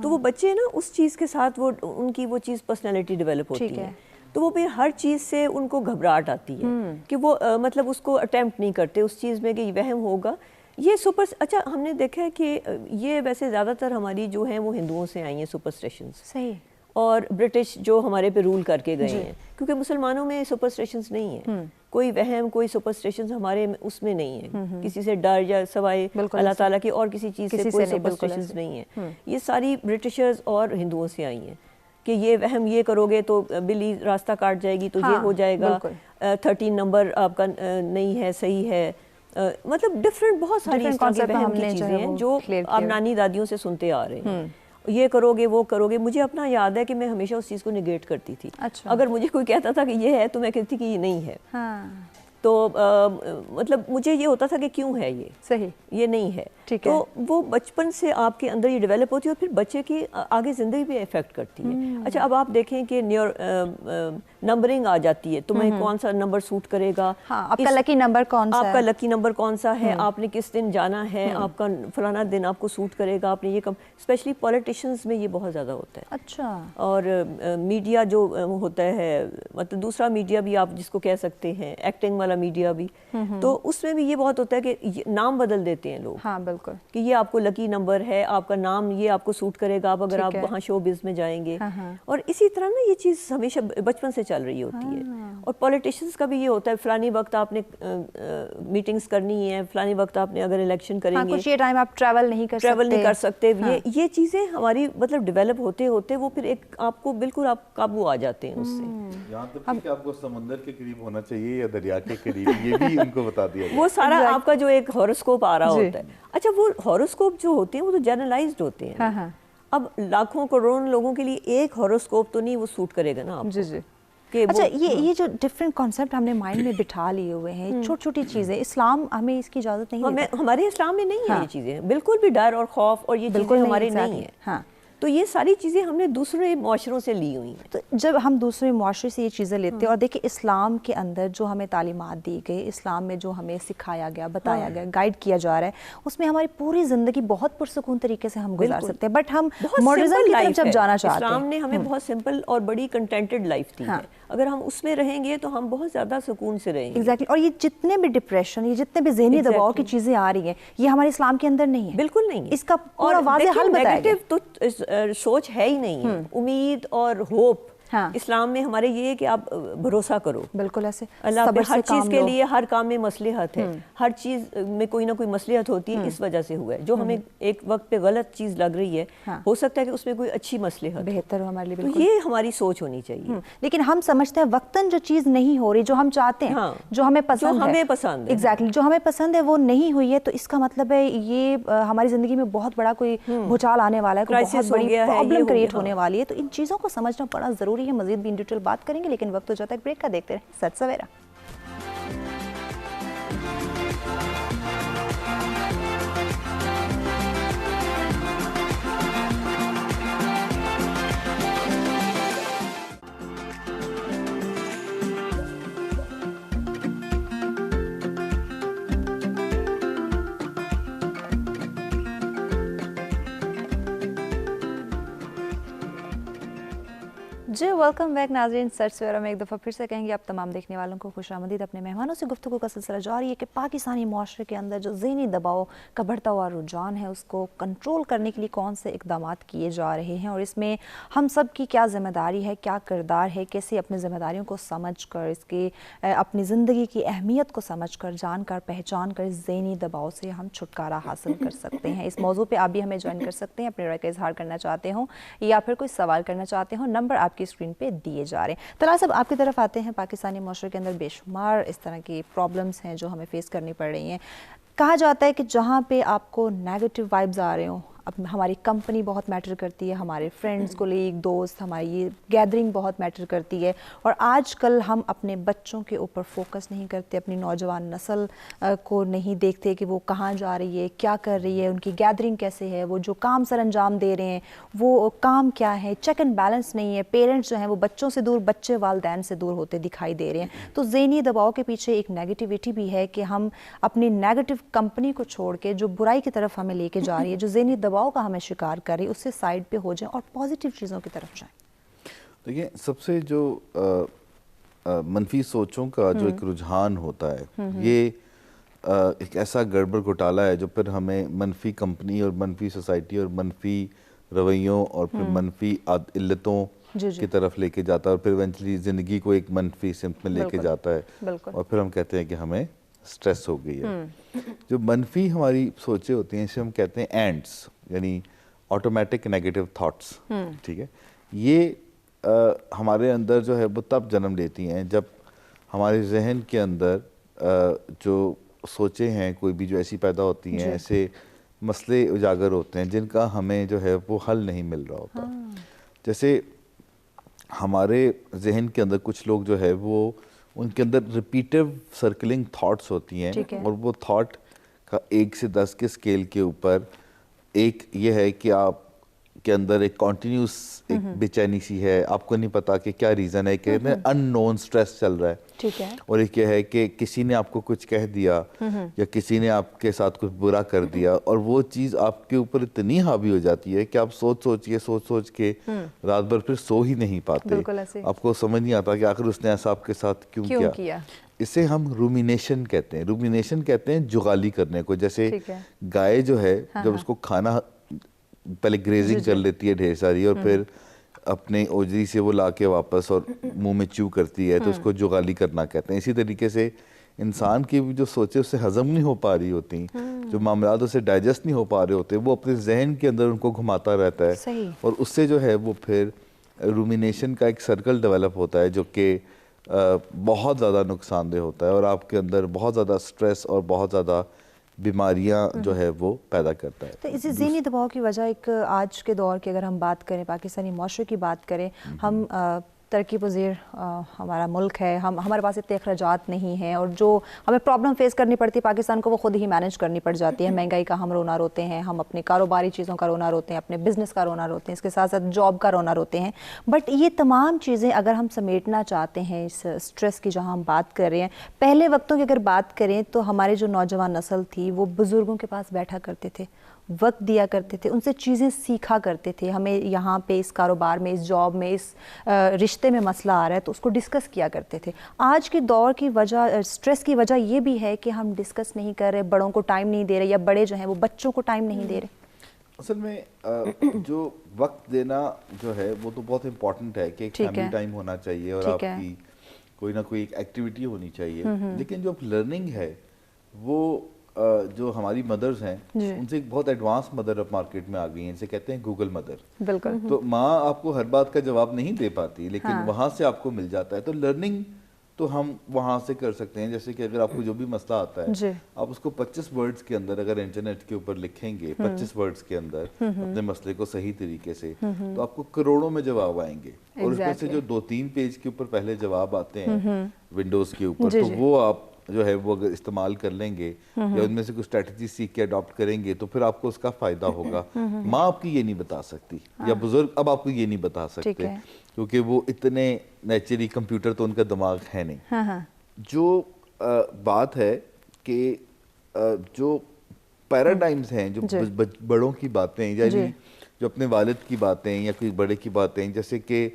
تو وہ بچے نا اس چیز کے ساتھ وہ ان کی وہ چیز پرسنالٹی ڈیولپ ہوتی ہے. تو وہ پھر ہر چیز سے ان کو گھبراہٹ آتی ہے کہ وہ مطلب اس کو اٹیمپٹ نہیں کرتے اس چیز میں کہ یہ وہم ہوگا. یہ اچھا ہم نے دیکھا ہے کہ یہ ویسے زیادہ تر ہماری جو ہیں وہ ہندوؤں سے آئی ہیں سپرسٹیشنز. صحیح. اور برٹش جو ہمارے پہ رول کر کے گئے ہیں، کیونکہ مسلمانوں میں سپرسٹیشنز نہیں ہیں، کوئی وہم کوئی سپرسٹیشنز ہمارے اس میں نہیں ہے. کسی سے ڈر یا سوائے اللہ تعالیٰ کی اور کسی چیز سے کوئی سپرسٹیشنز نہیں ہیں. یہ ساری برٹشرز اور ہندوؤں سے آئی ہیں کہ یہ وہم یہ کرو گے تو بلی راستہ کاٹ جائے گی، تو یہ ہو جائے گا، 13 نمبر آپ کا نہیں ہے، صحیح ہے. مطلب ڈفرینٹ بہت ساری اس طرح کی وہم کی چیزیں ہیں جو آپ نانی دادیوں سے سنتے آ رہے ہیں. یہ کرو گے، وہ کرو گے. مجھے اپنا یاد ہے کہ میں ہمیشہ اس چیز کو نگیٹ کرتی تھی. اگر مجھے کوئی کہتا تھا کہ یہ ہے تو میں کہتی کہ یہ نہیں ہے. تو مطلب مجھے یہ ہوتا تھا کہ کیوں ہے یہ صحیح، یہ نہیں ہے. تو وہ بچپن سے آپ کے اندر یہ ڈیولپ ہوتی ہے اور پھر بچے کی آگے زندگی پہ افیکٹ کرتی ہے. اچھا اب آپ دیکھیں کہ نمبرنگ آ جاتی ہے، تمہیں کون سا نمبر سوٹ کرے گا، آپ کا لکی نمبر کون سا ہے، آپ کا لکی نمبر کون سا ہے، آپ نے کس دن جانا ہے، آپ کا فلانا دن آپ کو سوٹ کرے گا، آپ نے یہ اسپیشلی پولیٹیشینز میں یہ بہت زیادہ ہوتا ہے. اچھا. اور میڈیا جو ہوتا ہے، مطلب دوسرا میڈیا بھی آپ جس کو کہہ سکتے ہیں، ایکٹنگ والا میڈیا بھی، تو اس میں بھی یہ بہت ہوتا ہے کہ نام بدل دیتے ہیں لوگ. ہاں بالکل. کہ یہ آپ کو لکی نمبر ہے، آپ کا نام یہ آپ کو سوٹ کرے گا اگر آپ وہاں شو بز میں جائیں گے. اور اسی طرح نا یہ چیز ہمیشہ بچپن سے چل رہی ہوتی ہے. اور پولیٹیشنز کا بھی یہ ہوتا ہے، فلانی وقت آپ نے میٹنگز کرنی ہے، فلانی وقت آپ نے اگر الیکشن کریں گے، کچھ یہ ٹائم آپ ٹریول نہیں کر سکتے. یہ چیزیں ہماری مطلب ڈیولپ ہوتے ہوتے وہ پھر ایک آپ کو بالکل آپ قابو آ جاتے ہیں اس سے. یہاں تک کہ آپ کو سمندر کے قریب ہونا چاہیے یا دریا کے قریب، یہ بھی ان کو بتا دیا. وہ سارا آپ کا جو ایک ہاروسکوپ آ رہا ہوتا ہے. اچھا وہ ہاروسکوپ جو ہوتے ہیں وہ تو جنرلائزڈ ہوتے ہیں. اب لاکھوں کروڑوں لوگوں کے لیے ایک ہاروسکوپ تو نہیں وہ سوٹ کرے گا نا آپ. اچھا یہ جو ڈفرینٹ کانسیپٹ ہم نے مائنڈ میں بٹھا لیے ہوئے ہیں، چھوٹی چھوٹی چیزیں، اسلام ہمیں اس کی اجازت نہیں ہے. ہمارے اسلام میں نہیں ہے یہ چیزیں، بالکل بھی ڈر اور خوف اور یہ چیزیں ہمارے نہیں ہیں. تو یہ ساری چیزیں ہم نے دوسرے معاشروں سے لی ہوئی ہیں. تو جب ہم دوسرے معاشرے سے یہ چیزیں لیتے ہیں، اور دیکھیں اسلام کے اندر جو ہمیں تعلیمات دی گئی، اسلام میں جو ہمیں سکھایا گیا، بتایا گیا، گائیڈ کیا جا رہا ہے، اس میں ہماری پوری زندگی بہت پرسکون طریقے سے ہم گزار سکتے ہیں. بٹ ہم ماڈرنزم کی طرف جب جانا چاہتے ہیں، اسلام نے ہمیں بہت سمپل اور بڑی کنٹینٹڈ لائف دی ہے. اگر ہم اس میں رہیں گے تو ہم بہت زیادہ سکون سے رہیں گے. ایگزیکٹلی. اور یہ جتنے بھی ڈپریشن، یہ جتنے بھی ذہنی دباؤ کی چیزیں آ رہی ہیں، یہ ہمارے اسلام کے اندر نہیں ہے. بالکل نہیں ہے. اس کا پورا واضح حل بتایا گیا. نیگیٹو تو سوچ ہے ہی نہیں ہے. امید اور ہوپ اسلام میں ہمارے یہ ہے کہ آپ بھروسہ کرو. بالکل ایسے اللہ پہ ہر چیز کے لیے، ہر کام میں مصلحت ہے، ہر چیز میں کوئی نہ کوئی مصلحت ہوتی ہے. اس وجہ سے ہوا ہے جو ہمیں ایک وقت پہ غلط چیز لگ رہی ہے، ہو سکتا ہے کہ اس میں کوئی اچھی مصلحت بہتر ہو ہمارے لیے. بالکل یہ ہماری سوچ ہونی چاہیے. لیکن ہم سمجھتے ہیں وقتاً جو چیز نہیں ہو رہی، جو ہم چاہتے ہیں، جو ہمیں پسند ہے، ایگزیکٹلی جو ہمیں پسند ہے وہ نہیں ہوئی ہے، تو اس کا مطلب ہے یہ ہماری زندگی میں بہت بڑا کوئی بھوچال آنے والا ہے، کوئی بہت بڑی پرابلم کریٹ ہونے والی ہے. تو ان چیزوں کو سمجھنا بڑا ضروری ہے. مزید بھی ان ڈیٹیل بات کریں گے، لیکن وقت ہو جاتا ہے ایک بریک کا. دیکھتے رہیں سچ سویرا. جی ویلکم بیک ناظرین. سچ سویرا میں ایک دفعہ پھر سے کہیں گے آپ تمام دیکھنے والوں کو خوش آمدید. اپنے مہمانوں سے گفتگو کا سلسلہ جاری ہے کہ پاکستانی معاشرے کے اندر جو ذہنی دباؤ کا بڑھتا ہوا رجحان ہے، اس کو کنٹرول کرنے کے لیے کون سے اقدامات کیے جا رہے ہیں، اور اس میں ہم سب کی کیا ذمہ داری ہے، کیا کردار ہے، کیسے اپنی ذمہ داریوں کو سمجھ کر، اس کے اپنی زندگی کی اہمیت کو سمجھ کر، جان کر، پہچان کر اس ذہنی دباؤ سے ہم چھٹکارا حاصل کر سکتے ہیں. اس موضوع پہ آپ بھی ہمیں جوائن کر سکتے ہیں. اپنے رائے کا اظہار کرنا چاہتے ہوں یا پھر کوئی سوال کرنا چاہتے ہوں. نمبر آپ کی اسکرین پہ دیے جا رہے ہیں. طلال صاحب آپ کی طرف آتے ہیں. پاکستانی معاشرے کے اندر بے شمار اس طرح کی پرابلمس ہیں جو ہمیں فیس کرنی پڑ رہی ہیں. کہا جاتا ہے کہ جہاں پہ آپ کو نیگیٹو وائبز آ رہے ہوں, اب ہماری کمپنی بہت میٹر کرتی ہے, ہمارے فرینڈز کولیگ دوست, ہماری یہ گیدرنگ بہت میٹر کرتی ہے, اور آج کل ہم اپنے بچوں کے اوپر فوکس نہیں کرتے, اپنی نوجوان نسل کو نہیں دیکھتے کہ وہ کہاں جا رہی ہے, کیا کر رہی ہے, ان کی گیدرنگ کیسے ہے, وہ جو کام سر انجام دے رہے ہیں وہ کام کیا ہے, چیک اینڈ بیلنس نہیں ہے. پیرنٹس جو ہیں وہ بچوں سے دور, بچے والدین سے دور ہوتے دکھائی دے رہے ہیں. تو ذہنی دباؤ کے پیچھے ایک نیگیٹیوٹی بھی ہے کہ ہم اپنی نیگیٹو کمپنی کو چھوڑ کے جو برائی کی طرف ہمیں لے کے جا رہی ہے, جو ذہنی دباؤ کا ہمیں شکار کر رہی ہے, اس سے سائڈ پہ ہو جائیں اور پازیٹیو چیزوں کی طرف جائیں. دیکھیں, سب سے جو منفی سوچوں کا جو ایک رجحان ہوتا ہے, یہ ایک ایسا گڑبڑ گھوٹالہ ہے جو پھر ہمیں منفی کمپنی اور منفی سوسائٹی اور منفی رویوں اور پھر منفی علتوں کی طرف لے کے جاتا ہے, اور پھر ایونچولی زندگی کو ایک منفی سمت میں لے کے جاتا ہے, اور پھر ہم کہتے ہیں کہ ہمیں سٹریس ہو گئی ہے. جو منفی ہماری سوچیں ہوتی ہیں اسے ہم کہتے ہیں اینڈس, یعنی آٹومیٹک نیگیٹو تھاٹس. ٹھیک ہے, یہ ہمارے اندر جو ہے وہ تب جنم لیتی ہیں جب ہمارے ذہن کے اندر جو سوچیں ہیں کوئی بھی جو ایسی پیدا ہوتی ہیں, ایسے مسئلے اجاگر ہوتے ہیں جن کا ہمیں جو ہے وہ حل نہیں مل رہا ہوتا. جیسے ہمارے ذہن کے اندر کچھ لوگ جو ہے وہ ان کے اندر ریپیٹیو سرکلنگ تھاٹس ہوتی ہیں, اور وہ تھاٹ کا 1 سے 10 کے اسکیل کے اوپر ایک یہ ہے کہ آپ کے اندر ایک کنٹینیوس ایک بے چینی سی ہے, آپ کو نہیں پتا کہ کیا ریزن ہے, کہ ان نون سٹریس چل رہا ہے. ٹھیک ہے. اور ایک یہ ہے کہ کسی نے آپ کو کچھ کہہ دیا یا کسی نے آپ کے ساتھ کچھ برا کر دیا, اور وہ چیز آپ کے اوپر اتنی حاوی ہو جاتی ہے کہ آپ سوچ کے رات بھر پھر سو ہی نہیں پاتے. آپ کو سمجھ نہیں آتا کہ آخر اس نے ایسا آپ کے ساتھ کیوں کیا. اسے ہم رومینیشن کہتے ہیں. رومینیشن کہتے ہیں جغالی کرنے کو. جیسے گائے جو ہے جب اس کو کھانا پہلے گریزنگ کر لیتی ہے ڈھیر ساری, اور پھر اپنے اوجری سے وہ لا کے واپس اور منہ میں چیو کرتی ہے, تو اس کو جغالی کرنا کہتے ہیں. اسی طریقے سے انسان کی بھی جو سوچیں اس سے ہضم نہیں ہو پا رہی ہوتی, جو معاملات اسے ڈائجسٹ نہیں ہو پا رہے ہوتے, وہ اپنے ذہن کے اندر ان کو گھماتا رہتا ہے, اور اس سے جو ہے وہ پھر رومینیشن کا ایک سرکل ڈیولپ ہوتا ہے جو کہ بہت زیادہ نقصان دہ ہوتا ہے, اور آپ کے اندر بہت زیادہ سٹریس اور بہت زیادہ بیماریاں جو ہے وہ پیدا کرتا ہے. تو اسی ذہنی دباؤ کی وجہ ایک آج کے دور کی اگر ہم بات کریں, پاکستانی معاشرے کی بات کریں, ہم ترقی پذیر ہمارا ملک ہے, ہمارے پاس اتنے اخراجات نہیں ہیں, اور جو ہمیں پرابلم فیس کرنی پڑتی ہے پاکستان کو وہ خود ہی مینیج کرنی پڑ جاتی ہے. مہنگائی کا ہم رونا روتے ہیں, ہم اپنے کاروباری چیزوں کا رونا روتے ہیں, اپنے بزنس کا رونا روتے ہیں, اس کے ساتھ ساتھ جاب کا رونا روتے ہیں. بٹ یہ تمام چیزیں اگر ہم سمیٹنا چاہتے ہیں اس سٹریس کی جہاں ہم بات کر رہے ہیں, پہلے وقتوں کی اگر بات کریں تو ہمارے جو نوجوان نسل تھی وہ بزرگوں کے پاس بیٹھا کرتے تھے, وقت دیا کرتے تھے, ان سے چیزیں سیکھا کرتے تھے. ہمیں یہاں پہ اس کاروبار میں, اس جاب میں, اس رشتے میں مسئلہ آ رہا ہے تو اس کو ڈسکس کیا کرتے تھے. آج کی دور کی وجہ, سٹریس کی وجہ یہ بھی ہے کہ ہم ڈسکس نہیں کر رہے, بڑوں کو ٹائم نہیں دے رہے, یا بڑے جو ہیں وہ بچوں کو ٹائم نہیں دے رہے. اصل میں جو وقت دینا جو ہے وہ تو بہت امپورٹنٹ ہے کہ ایک فیملی ٹائم ہونا چاہیے, اور آپ کی کوئی نہ کوئی ایک ایکٹیویٹی ہونی چاہیے. لیکن جو لرننگ ہے وہ جو ہماری مدرز ہیں ان سے ایک بہت ایڈوانس مدر اب مارکیٹ میں آ گئی ہیں, اسے کہتے ہیں گوگل مدر. بالکل. تو ماں آپ کو ہر بات کا جواب نہیں دے پاتی, لیکن وہاں سے آپ کو مل جاتا ہے. تو لرننگ تو ہم وہاں سے کر سکتے ہیں. جیسے کہ اگر آپ کو جو بھی مسئلہ آتا ہے آپ اس کو 25 ورڈز کے اندر اگر انٹرنیٹ کے اوپر لکھیں گے, 25 ورڈز کے اندر اپنے مسئلے کو صحیح طریقے سے, تو آپ کو کروڑوں میں جواب آئیں گے. اور اس میں سے جو 2-3 پیج کے اوپر پہلے جواب آتے ہیں ونڈوز کے اوپر, تو وہ آپ جو ہے وہ اگر استعمال کر لیں گے یا ان میں سے کچھ اسٹریٹجی سیکھ کے اڈاپٹ کریں گے تو پھر آپ کو اس کا فائدہ ہوگا. ماں آپ کی یہ نہیں بتا سکتی, یا بزرگ اب آپ کو یہ نہیں بتا سکتے, کیونکہ وہ اتنے نیچرلی کمپیوٹر تو ان کا دماغ ہے نہیں. جو بات ہے کہ جو پیراڈائمز ہیں, جو بڑوں کی باتیں, یعنی جو اپنے والد کی باتیں یا کوئی بڑے کی باتیں, جیسے کہ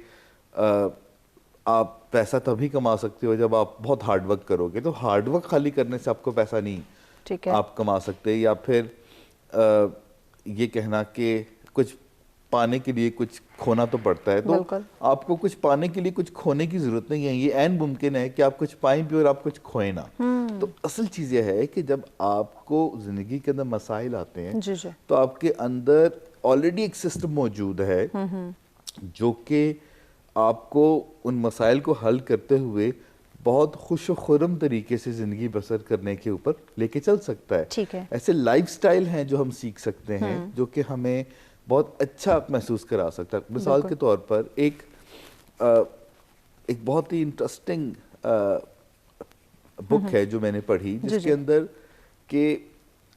آپ پیسہ تبھی کما سکتے ہو جب آپ بہت ہارڈ ورک کرو گے, تو ہارڈ ورک خالی کرنے سے آپ کو پیسہ نہیں آپ کما سکتے. یا پھر یہ کہنا کہ کچھ پانے کے لیے کچھ کھونا تو پڑتا ہے, تو آپ کو کچھ پانے کے لیے کچھ کھونے کی ضرورت نہیں ہے. یہ عین ممکن ہے کہ آپ کچھ پائیں بھی اور آپ کچھ کھوئیں نہ. تو اصل چیز یہ ہے کہ جب آپ کو زندگی کے اندر مسائل آتے ہیں تو آپ کے اندر آلریڈی ایک سسٹم موجود ہے جو کہ آپ کو ان مسائل کو حل کرتے ہوئے بہت خوش و خرم طریقے سے زندگی بسر کرنے کے اوپر لے کے چل سکتا ہے. ٹھیک ہے. ایسے لائف سٹائل ہیں جو ہم سیکھ سکتے ہیں جو کہ ہمیں بہت اچھا محسوس کرا سکتا ہے. مثال کے طور پر ایک بہت ہی انٹرسٹنگ بک ہے جو میں نے پڑھی, جس کے اندر کہ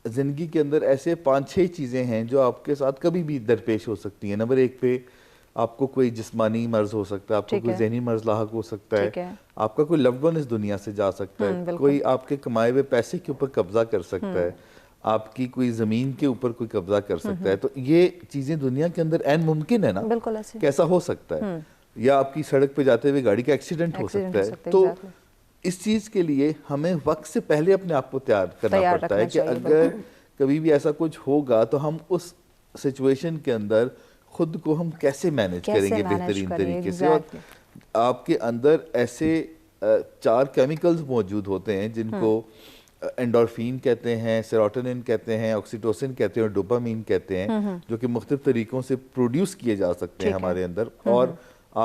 زندگی کے اندر ایسے 5-6 چیزیں ہیں جو آپ کے ساتھ کبھی بھی درپیش ہو سکتی ہیں. نمبر 1 پہ آپ کو کوئی جسمانی مرض ہو سکتا ہے, آپ کو کوئی ذہنی مرض لاحق ہو سکتا ہے, آپ کا کوئی لوڈ ون اس دنیا سے جا سکتا ہے, کوئی آپ کے کمائے ہوئے پیسے کے اوپر قبضہ کر سکتا ہے, آپ کی کوئی زمین کے اوپر کوئی قبضہ کر سکتا ہے. تو یہ چیزیں دنیا کے اندر عین ممکن ہے نا, کیسا ہو سکتا ہے, یا آپ کی سڑک پہ جاتے ہوئے گاڑی کا ایکسیڈنٹ ہو سکتا ہے. تو اس چیز کے لیے ہمیں وقت سے پہلے اپنے آپ کو تیار کرنا پڑتا ہے کہ اگر کبھی بھی ایسا کچھ ہوگا تو ہم اس سچویشن کے اندر خود کو ہم کیسے مینج کریں گے بہترین طریقے سے. اور آپ کے اندر ایسے 4 کیمیکلز موجود ہوتے ہیں جن کو انڈورفین کہتے ہیں, سیروٹونن کہتے ہیں, آکسیٹوسن کہتے ہیں اور ڈوپامین کہتے ہیں, جو کہ مختلف طریقوں سے پروڈیوس کیے جا سکتے ہیں ہمارے اندر. اور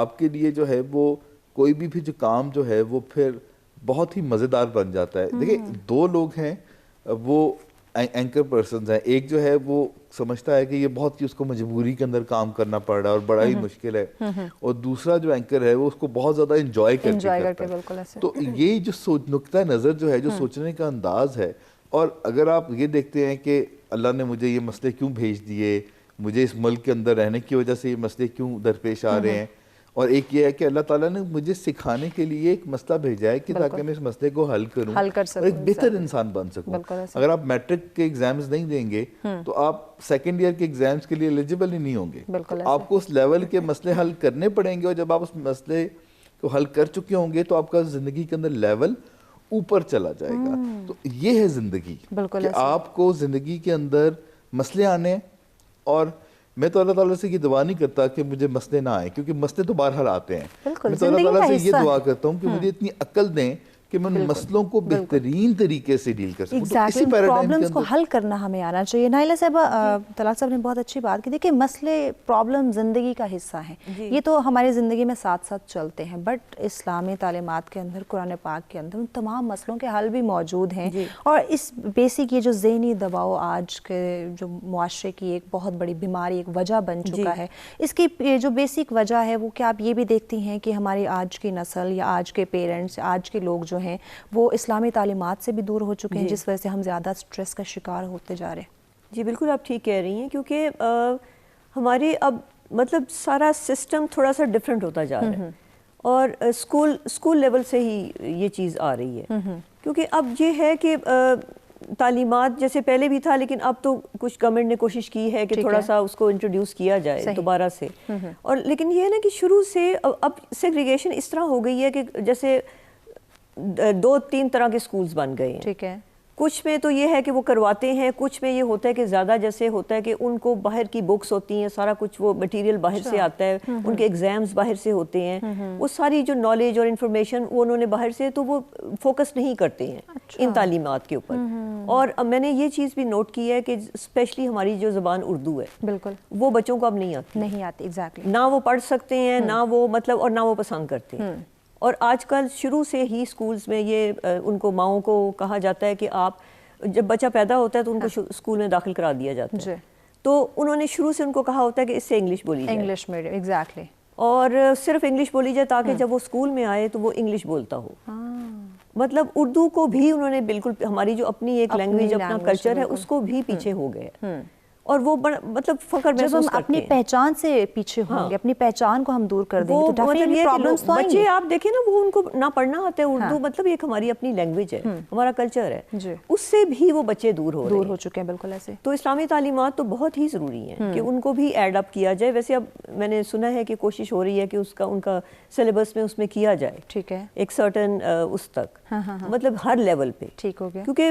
آپ کے لیے جو ہے وہ کوئی بھی جو کام جو ہے وہ پھر بہت ہی مزیدار بن جاتا ہے. دیکھیں 2 لوگ ہیں, وہ اینکر پرسنز ہیں. ایک جو ہے وہ سمجھتا ہے کہ یہ بہت ہی اس کو مجبوری کے اندر کام کرنا پڑ رہا ہے اور بڑا ہی مشکل ہے, اور دوسرا جو اینکر ہے وہ اس کو بہت زیادہ انجوائے کرتا ہے. تو یہ جو نقطہ نظر جو ہے, جو سوچنے کا انداز ہے, اور اگر آپ یہ دیکھتے ہیں کہ اللہ نے مجھے یہ مسئلے کیوں بھیج دیے, مجھے اس ملک کے اندر رہنے کی وجہ سے یہ مسئلے کیوں درپیش آ رہے ہیں, اور ایک یہ ہے کہ اللہ تعالیٰ نے مجھے سکھانے کے لیے ایک مسئلہ بھیجا ہے کہ تاکہ میں اس مسئلے کو حل کروں اور ایک بہتر انسان بن سکوں. اگر آپ میٹرک کے ایگزامز نہیں دیں گے تو آپ سیکنڈ ایئر کے ایگزامز کے لیے ایلیجیبل ہی نہیں ہوں گے. آپ کو اس لیول کے مسئلے حل کرنے پڑیں گے, اور جب آپ اس مسئلے کو حل کر چکے ہوں گے تو آپ کا زندگی کے اندر لیول اوپر چلا جائے گا. تو یہ ہے زندگی کہ آپ کو زندگی کے اندر مسئلے آنے, اور میں تو اللہ تعالیٰ سے یہ دعا نہیں کرتا کہ مجھے مسئلے نہ آئیں, کیونکہ مسئلے تو بہرحال آتے ہیں. میں تو اللہ تعالیٰ سے یہ دعا کرتا ہوں کہ مجھے اتنی عقل دیں کہ میں ان مسئلوں کو بہترین طریقے سے ڈیل کر سکوں. ایگزیکٹلی پرابلمز کو حل کرنا ہمیں آنا چاہیے. نائلہ صاحبہ, طلال صاحب نے بہت اچھی بات کی. دیکھیں مسئلے پرابلم زندگی کا حصہ ہیں, یہ تو ہماری زندگی میں ساتھ ساتھ چلتے ہیں, بٹ اسلامی تعلیمات کے اندر, قرآن پاک کے اندر ان تمام مسئلوں کے حل بھی موجود ہیں. اور اس بیسک یہ جو ذہنی دباؤ آج کے جو معاشرے کی ایک بہت بڑی بیماری, ایک وجہ بن چکا ہے, اس کی جو بیسک وجہ ہے وہ کیا آپ یہ بھی دیکھتی ہیں کہ ہماری آج کی نسل یا آج کے پیرنٹس, آج کے لوگ جو ہیں وہ اسلامی تعلیمات سے بھی دور ہو چکے ہیں, جس وجہ سے ہم زیادہ سٹریس کا شکار ہوتے جا رہے ہیں. جی بالکل آپ ٹھیک کہہ رہی ہیں, کیونکہ ہمارے اب مطلب سارا سسٹم تھوڑا سا ڈفرینٹ ہوتا جا رہا ہے, اور اسکول لیول سے ہی یہ چیز آ رہی ہے. کیونکہ اب یہ ہے کہ تعلیمات جیسے پہلے بھی تھا, لیکن اب تو کچھ گورنمنٹ نے کوشش کی ہے کہ تھوڑا سا اس کو انٹروڈیوس کیا جائے دوبارہ سے. اور لیکن یہ ہے نا کہ شروع سے اب سیگریگیشن اس طرح ہو گئی ہے کہ جیسے 2-3 طرح کے سکولز بن گئے ہیں. ٹھیک ہے. کچھ میں تو یہ ہے کہ وہ کرواتے ہیں, کچھ میں یہ ہوتا ہے کہ زیادہ جیسے ہوتا ہے کہ ان کو باہر کی بکس ہوتی ہیں, سارا کچھ وہ مٹیریل باہر سے آتا ہے, ان کے ایگزامز باہر سے ہوتے ہیں, وہ ساری جو نالج اور انفارمیشن وہ انہوں نے باہر سے, تو وہ فوکس نہیں کرتے ہیں ان تعلیمات کے اوپر. اور میں نے یہ چیز بھی نوٹ کی ہے کہ اسپیشلی ہماری جو زبان اردو ہے, بالکل وہ بچوں کو اب نہیں آتی. ایگزیکٹلی, نہ وہ پڑھ سکتے ہیں, نہ وہ مطلب, اور نہ وہ پسند کرتے ہیں. اور آج کل شروع سے ہی سکولز میں یہ ان کو ماؤں کو کہا جاتا ہے کہ آپ جب بچہ پیدا ہوتا ہے تو ان کو اسکول میں داخل کرا دیا جاتا ہے, تو انہوں نے شروع سے ان کو کہا ہوتا ہے کہ اس سے انگلش بولی جائے, انگلش میڈیم. ایگزیکٹلی. اور صرف انگلش بولی جائے تاکہ جب وہ اسکول میں آئے تو وہ انگلش بولتا ہو. مطلب اردو کو بھی انہوں نے بالکل, ہماری جو اپنی ایک لینگویج, اپنا کلچر ہے, اس کو بھی پیچھے ہو گئے. اور وہ مطلب فخر محسوس کرتے ہیں. جب ہم اپنی پہچان سے پیچھے ہوں گے, اپنی پہچان کو ہم دور کر دیں گے, تو ڈیفینیٹلی پرابلمز تو آئیں گے. بچے آپ دیکھیں نا, وہ ان کو نہ پڑھنا آتا ہے اردو, مطلب ایک ہماری اپنی لینگویج ہے, ہمارا کلچر ہے, اس سے بھی وہ بچے دور ہو چکے ہیں. بالکل ایسے. تو اسلامی تعلیمات تو بہت ہی ضروری ہیں کہ ان کو بھی ایڈ اپ کیا جائے. ویسے اب میں نے سنا ہے کہ کوشش ہو رہی ہے کہ ان کا سلیبس میں اس میں کیا جائے. ٹھیک ہے. ایک سرٹن اس تک, مطلب ہر لیول پہ. ٹھیک ہو گیا. کیونکہ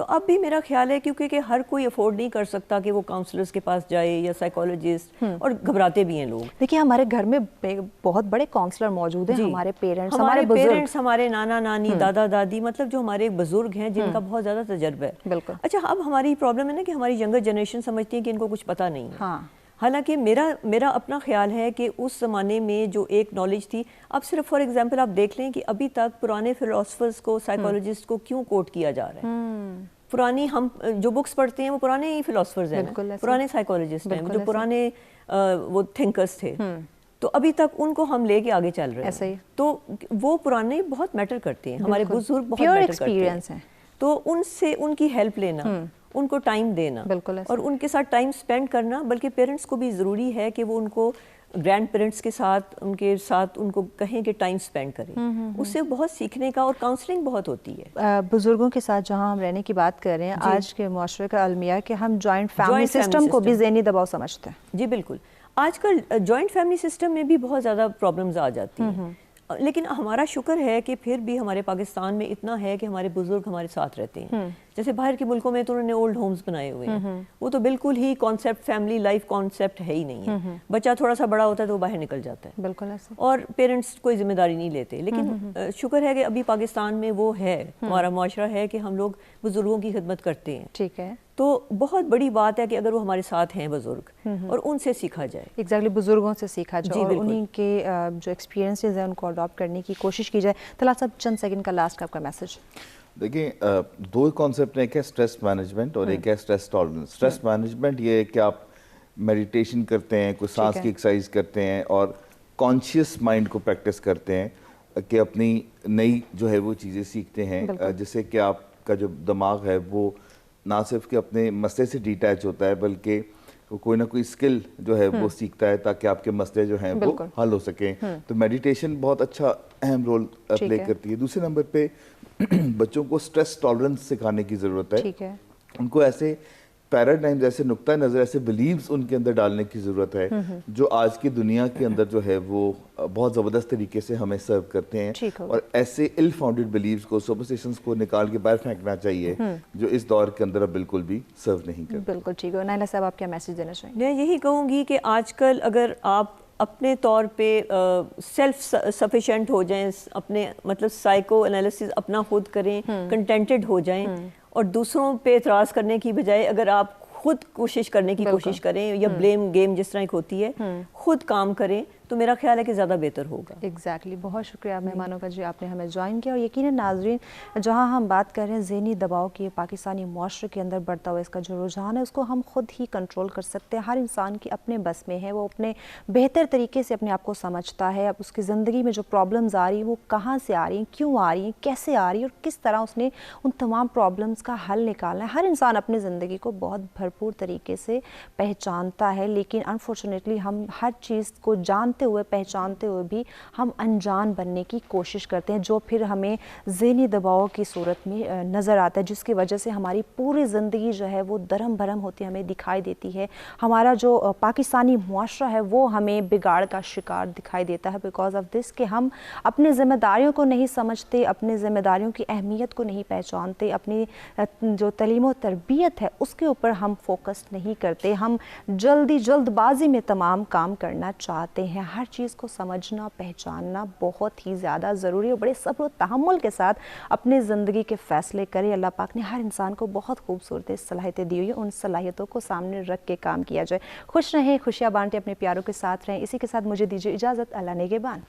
تو اب بھی میرا خیال ہے کیونکہ کہ ہر کوئی افورڈ نہیں کر سکتا کہ وہ کاؤنسلرز کے پاس جائے یا سائیکالوجسٹ، اور گھبراتے بھی ہیں لوگ. دیکھیے ہمارے گھر میں بہت بڑے کاؤنسلر موجود ہیں، ہمارے پیرنٹس، ہمارے نانا نانی، دادا دادی، مطلب جو ہمارے بزرگ ہیں جن کا بہت زیادہ تجربہ ہے. بالکل. اچھا اب ہماری پرابلم ہے نا کہ ہماری ینگر جنریشن سمجھتی ہے کہ ان کو کچھ پتہ نہیں ہے. ہاں. حالانکہ میرا اپنا خیال ہے کہ اس زمانے میں جو ایک نالج تھی، اب صرف فار ایگزامپل آپ دیکھ لیں کہ ابھی تک پرانے فلاسفرز کو، سائیکالوجسٹ کو کیوں کوٹ کیا جا رہا ہے. پرانی ہم جو بکس پڑھتے ہیں وہ پرانے ہی فلاسفرز ہیں، پرانے سائیکالوجسٹ ہیں، جو پرانے وہ تھنکرز تھے، تو ابھی تک ان کو ہم لے کے آگے چل رہے ہیں. تو وہ پرانے بہت میٹر کرتے ہیں، ہمارے بزرگ بہت میٹر کرتے ہیں. تو ان سے ان کی ہیلپ لینا، ان کو ٹائم دینا اور ان کے ساتھ ٹائم سپینڈ کرنا، بلکہ پیرنٹس کو بھی ضروری ہے کہ وہ ان کو گرینڈ پیرنٹس کے ساتھ ان کو کہیں کہ ٹائم سپینڈ کریں. اس سے بہت سیکھنے کا، اور کاؤنسلنگ بہت ہوتی ہے. بزرگوں کے ساتھ جہاں ہم رہنے کی بات کر رہے ہیں، آج کے معاشرے کا المیہ کہ ہم جوائنٹ فیملی سسٹم کو بھی ذہنی دباؤ سمجھتے ہیں. جی بالکل. آج کل جوائنٹ فیملی سسٹم میں بھی بہت زیادہ پرابلمز آ جاتی ہیں، لیکن ہمارا شکر ہے کہ پھر بھی ہمارے پاکستان میں اتنا ہے کہ ہمارے بزرگ ہمارے ساتھ رہتے ہیں. جیسے باہر کے ملکوں میں تو انہوں نے اولڈ ہومز بنائے ہوئے ہیں، وہ تو بالکل ہی کانسیپٹ فیملی لائف کانسیپٹ ہے ہی نہیں ہے. بچہ تھوڑا سا بڑا ہوتا ہے تو وہ باہر نکل جاتا ہے، بالکل ایسا، اور پیرنٹس کوئی ذمہ داری نہیں لیتے. لیکن شکر ہے کہ ابھی پاکستان میں وہ ہے، ہمارا معاشرہ ہے کہ ہم لوگ بزرگوں کی خدمت کرتے ہیں. ٹھیک ہے. تو بہت بڑی بات ہے کہ اگر وہ ہمارے ساتھ ہیں بزرگ، اور ان سے سیکھا جائے. ایگزیکٹلی، بزرگوں سے سیکھا جائے اور انہیں کے جو ایکسپیرینسز ہیں ان کو اڈاپٹ کرنے کی کوشش کی جائے. طلعت صاحب چند سیکنڈ کا لاسٹ آپ کا میسج. دیکھیں دو کانسیپٹ ہیں، ایک ہے اسٹریس مینجمنٹ اور ایک ہے اسٹریس ٹالرنس. اسٹریس مینجمنٹ یہ ہے کہ آپ میڈیٹیشن کرتے ہیں، کوئی سانس کی ایکسرسائز کرتے ہیں اور کانشیس مائنڈ کو پریکٹس کرتے ہیں کہ اپنی نئی جو ہے وہ چیزیں سیکھتے ہیں، جس سے کہ آپ کا جو دماغ ہے وہ نہ صرف کہ اپنے مسئلے سے ڈیٹیچ ہوتا ہے، بلکہ کوئی نہ کوئی اسکل جو ہے وہ سیکھتا ہے تاکہ آپ کے مسئلے جو ہیں وہ حل ہو سکیں. تو میڈیٹیشن بہت اچھا اہم رول پلے کرتی ہے. دوسرے نمبر پہ بچوں کو اسٹریس ٹالرنس سکھانے کی ضرورت ہے. ان کو ایسے پیراڈائمز، ایسے نقطہ نظر، ایسے بلیوز ان کے اندر ڈالنے کی ضرورت ہے جو آج کی دنیا کے اندر جو ہے وہ بہت زبردست طریقے سے ہمیں سرو کرتے ہیں. اور ایسے ill founded beliefs کو، سپرسٹیشنز کو نکال کے باہر پھینکنا چاہیے جو اس دور کے اندر اب بالکل بھی سرو نہیں کرتے. بالکل ٹھیک ہے. نائلہ صاحب آپ کیا میسج دینا چاہیں گے؟ میں یہی کہوں گی کہ آج کل اگر آپ اپنے طور پہ سیلف سفیشینٹ ہو جائیں، اپنے مطلب سائیکو انالیسس اپنا خود کریں، کنٹینٹڈ ہو جائیں، اور دوسروں پہ اعتراض کرنے کی بجائے اگر آپ خود کوشش کرنے کی کوشش کریں، یا بلیم گیم جس طرح ایک ہوتی ہے، خود کام کریں، تو میرا خیال ہے کہ زیادہ بہتر ہوگا. ایگزیکٹلی. بہت شکریہ مہمانوں کا جی، آپ نے ہمیں جوائن کیا. اور یقیناً ناظرین، جہاں ہم بات کر رہے ہیں ذہنی دباؤ کی، پاکستانی معاشرے کے اندر بڑھتا ہوا اس کا جو رجحان ہے اس کو ہم خود ہی کنٹرول کر سکتے ہیں. ہر انسان کی اپنے بس میں ہے، وہ اپنے بہتر طریقے سے اپنے آپ کو سمجھتا ہے. اب اس کی زندگی میں جو پرابلمز آ رہی ہیں وہ کہاں سے آ رہی ہیں، کیوں آ رہی ہیں، کیسے آ رہی ہیں، اور کس طرح اس نے ان تمام پرابلمز کا حل نکالنا ہے. ہر انسان اپنی زندگی کو بہت بھرپور طریقے سے پہچانتا ہے، لیکن انفارچونیٹلی ہم ہر چیز کو جانتے ہوئے، پہچانتے ہوئے بھی ہم انجان بننے کی کوشش کرتے ہیں، جو پھر ہمیں ذہنی دباؤ کی صورت میں نظر آتا ہے، جس کی وجہ سے ہماری پوری زندگی جو ہے وہ درہم بھرم ہوتی ہمیں دکھائی دیتی ہے. ہمارا جو پاکستانی معاشرہ ہے وہ ہمیں بگاڑ کا شکار دکھائی دیتا ہے، بیکاز آف دس کہ ہم اپنے ذمہ داریوں کو نہیں سمجھتے، اپنے ذمہ داریوں کی اہمیت کو نہیں پہچانتے، اپنی جو تعلیم و تربیت ہے اس کے اوپر ہم فوکس نہیں کرتے. ہم جلد بازی میں تمام کام کرنا چاہتے ہیں. ہر چیز کو سمجھنا، پہچاننا بہت ہی زیادہ ضروری ہے. بڑے صبر و تحمل کے ساتھ اپنے زندگی کے فیصلے کریں. اللہ پاک نے ہر انسان کو بہت خوبصورت صلاحیتیں دی ہوئی ہیں، ان صلاحیتوں کو سامنے رکھ کے کام کیا جائے. خوش رہیں، خوشیاں بانٹیں، اپنے پیاروں کے ساتھ رہیں. اسی کے ساتھ مجھے دیجیے اجازت. اللہ نگہبان.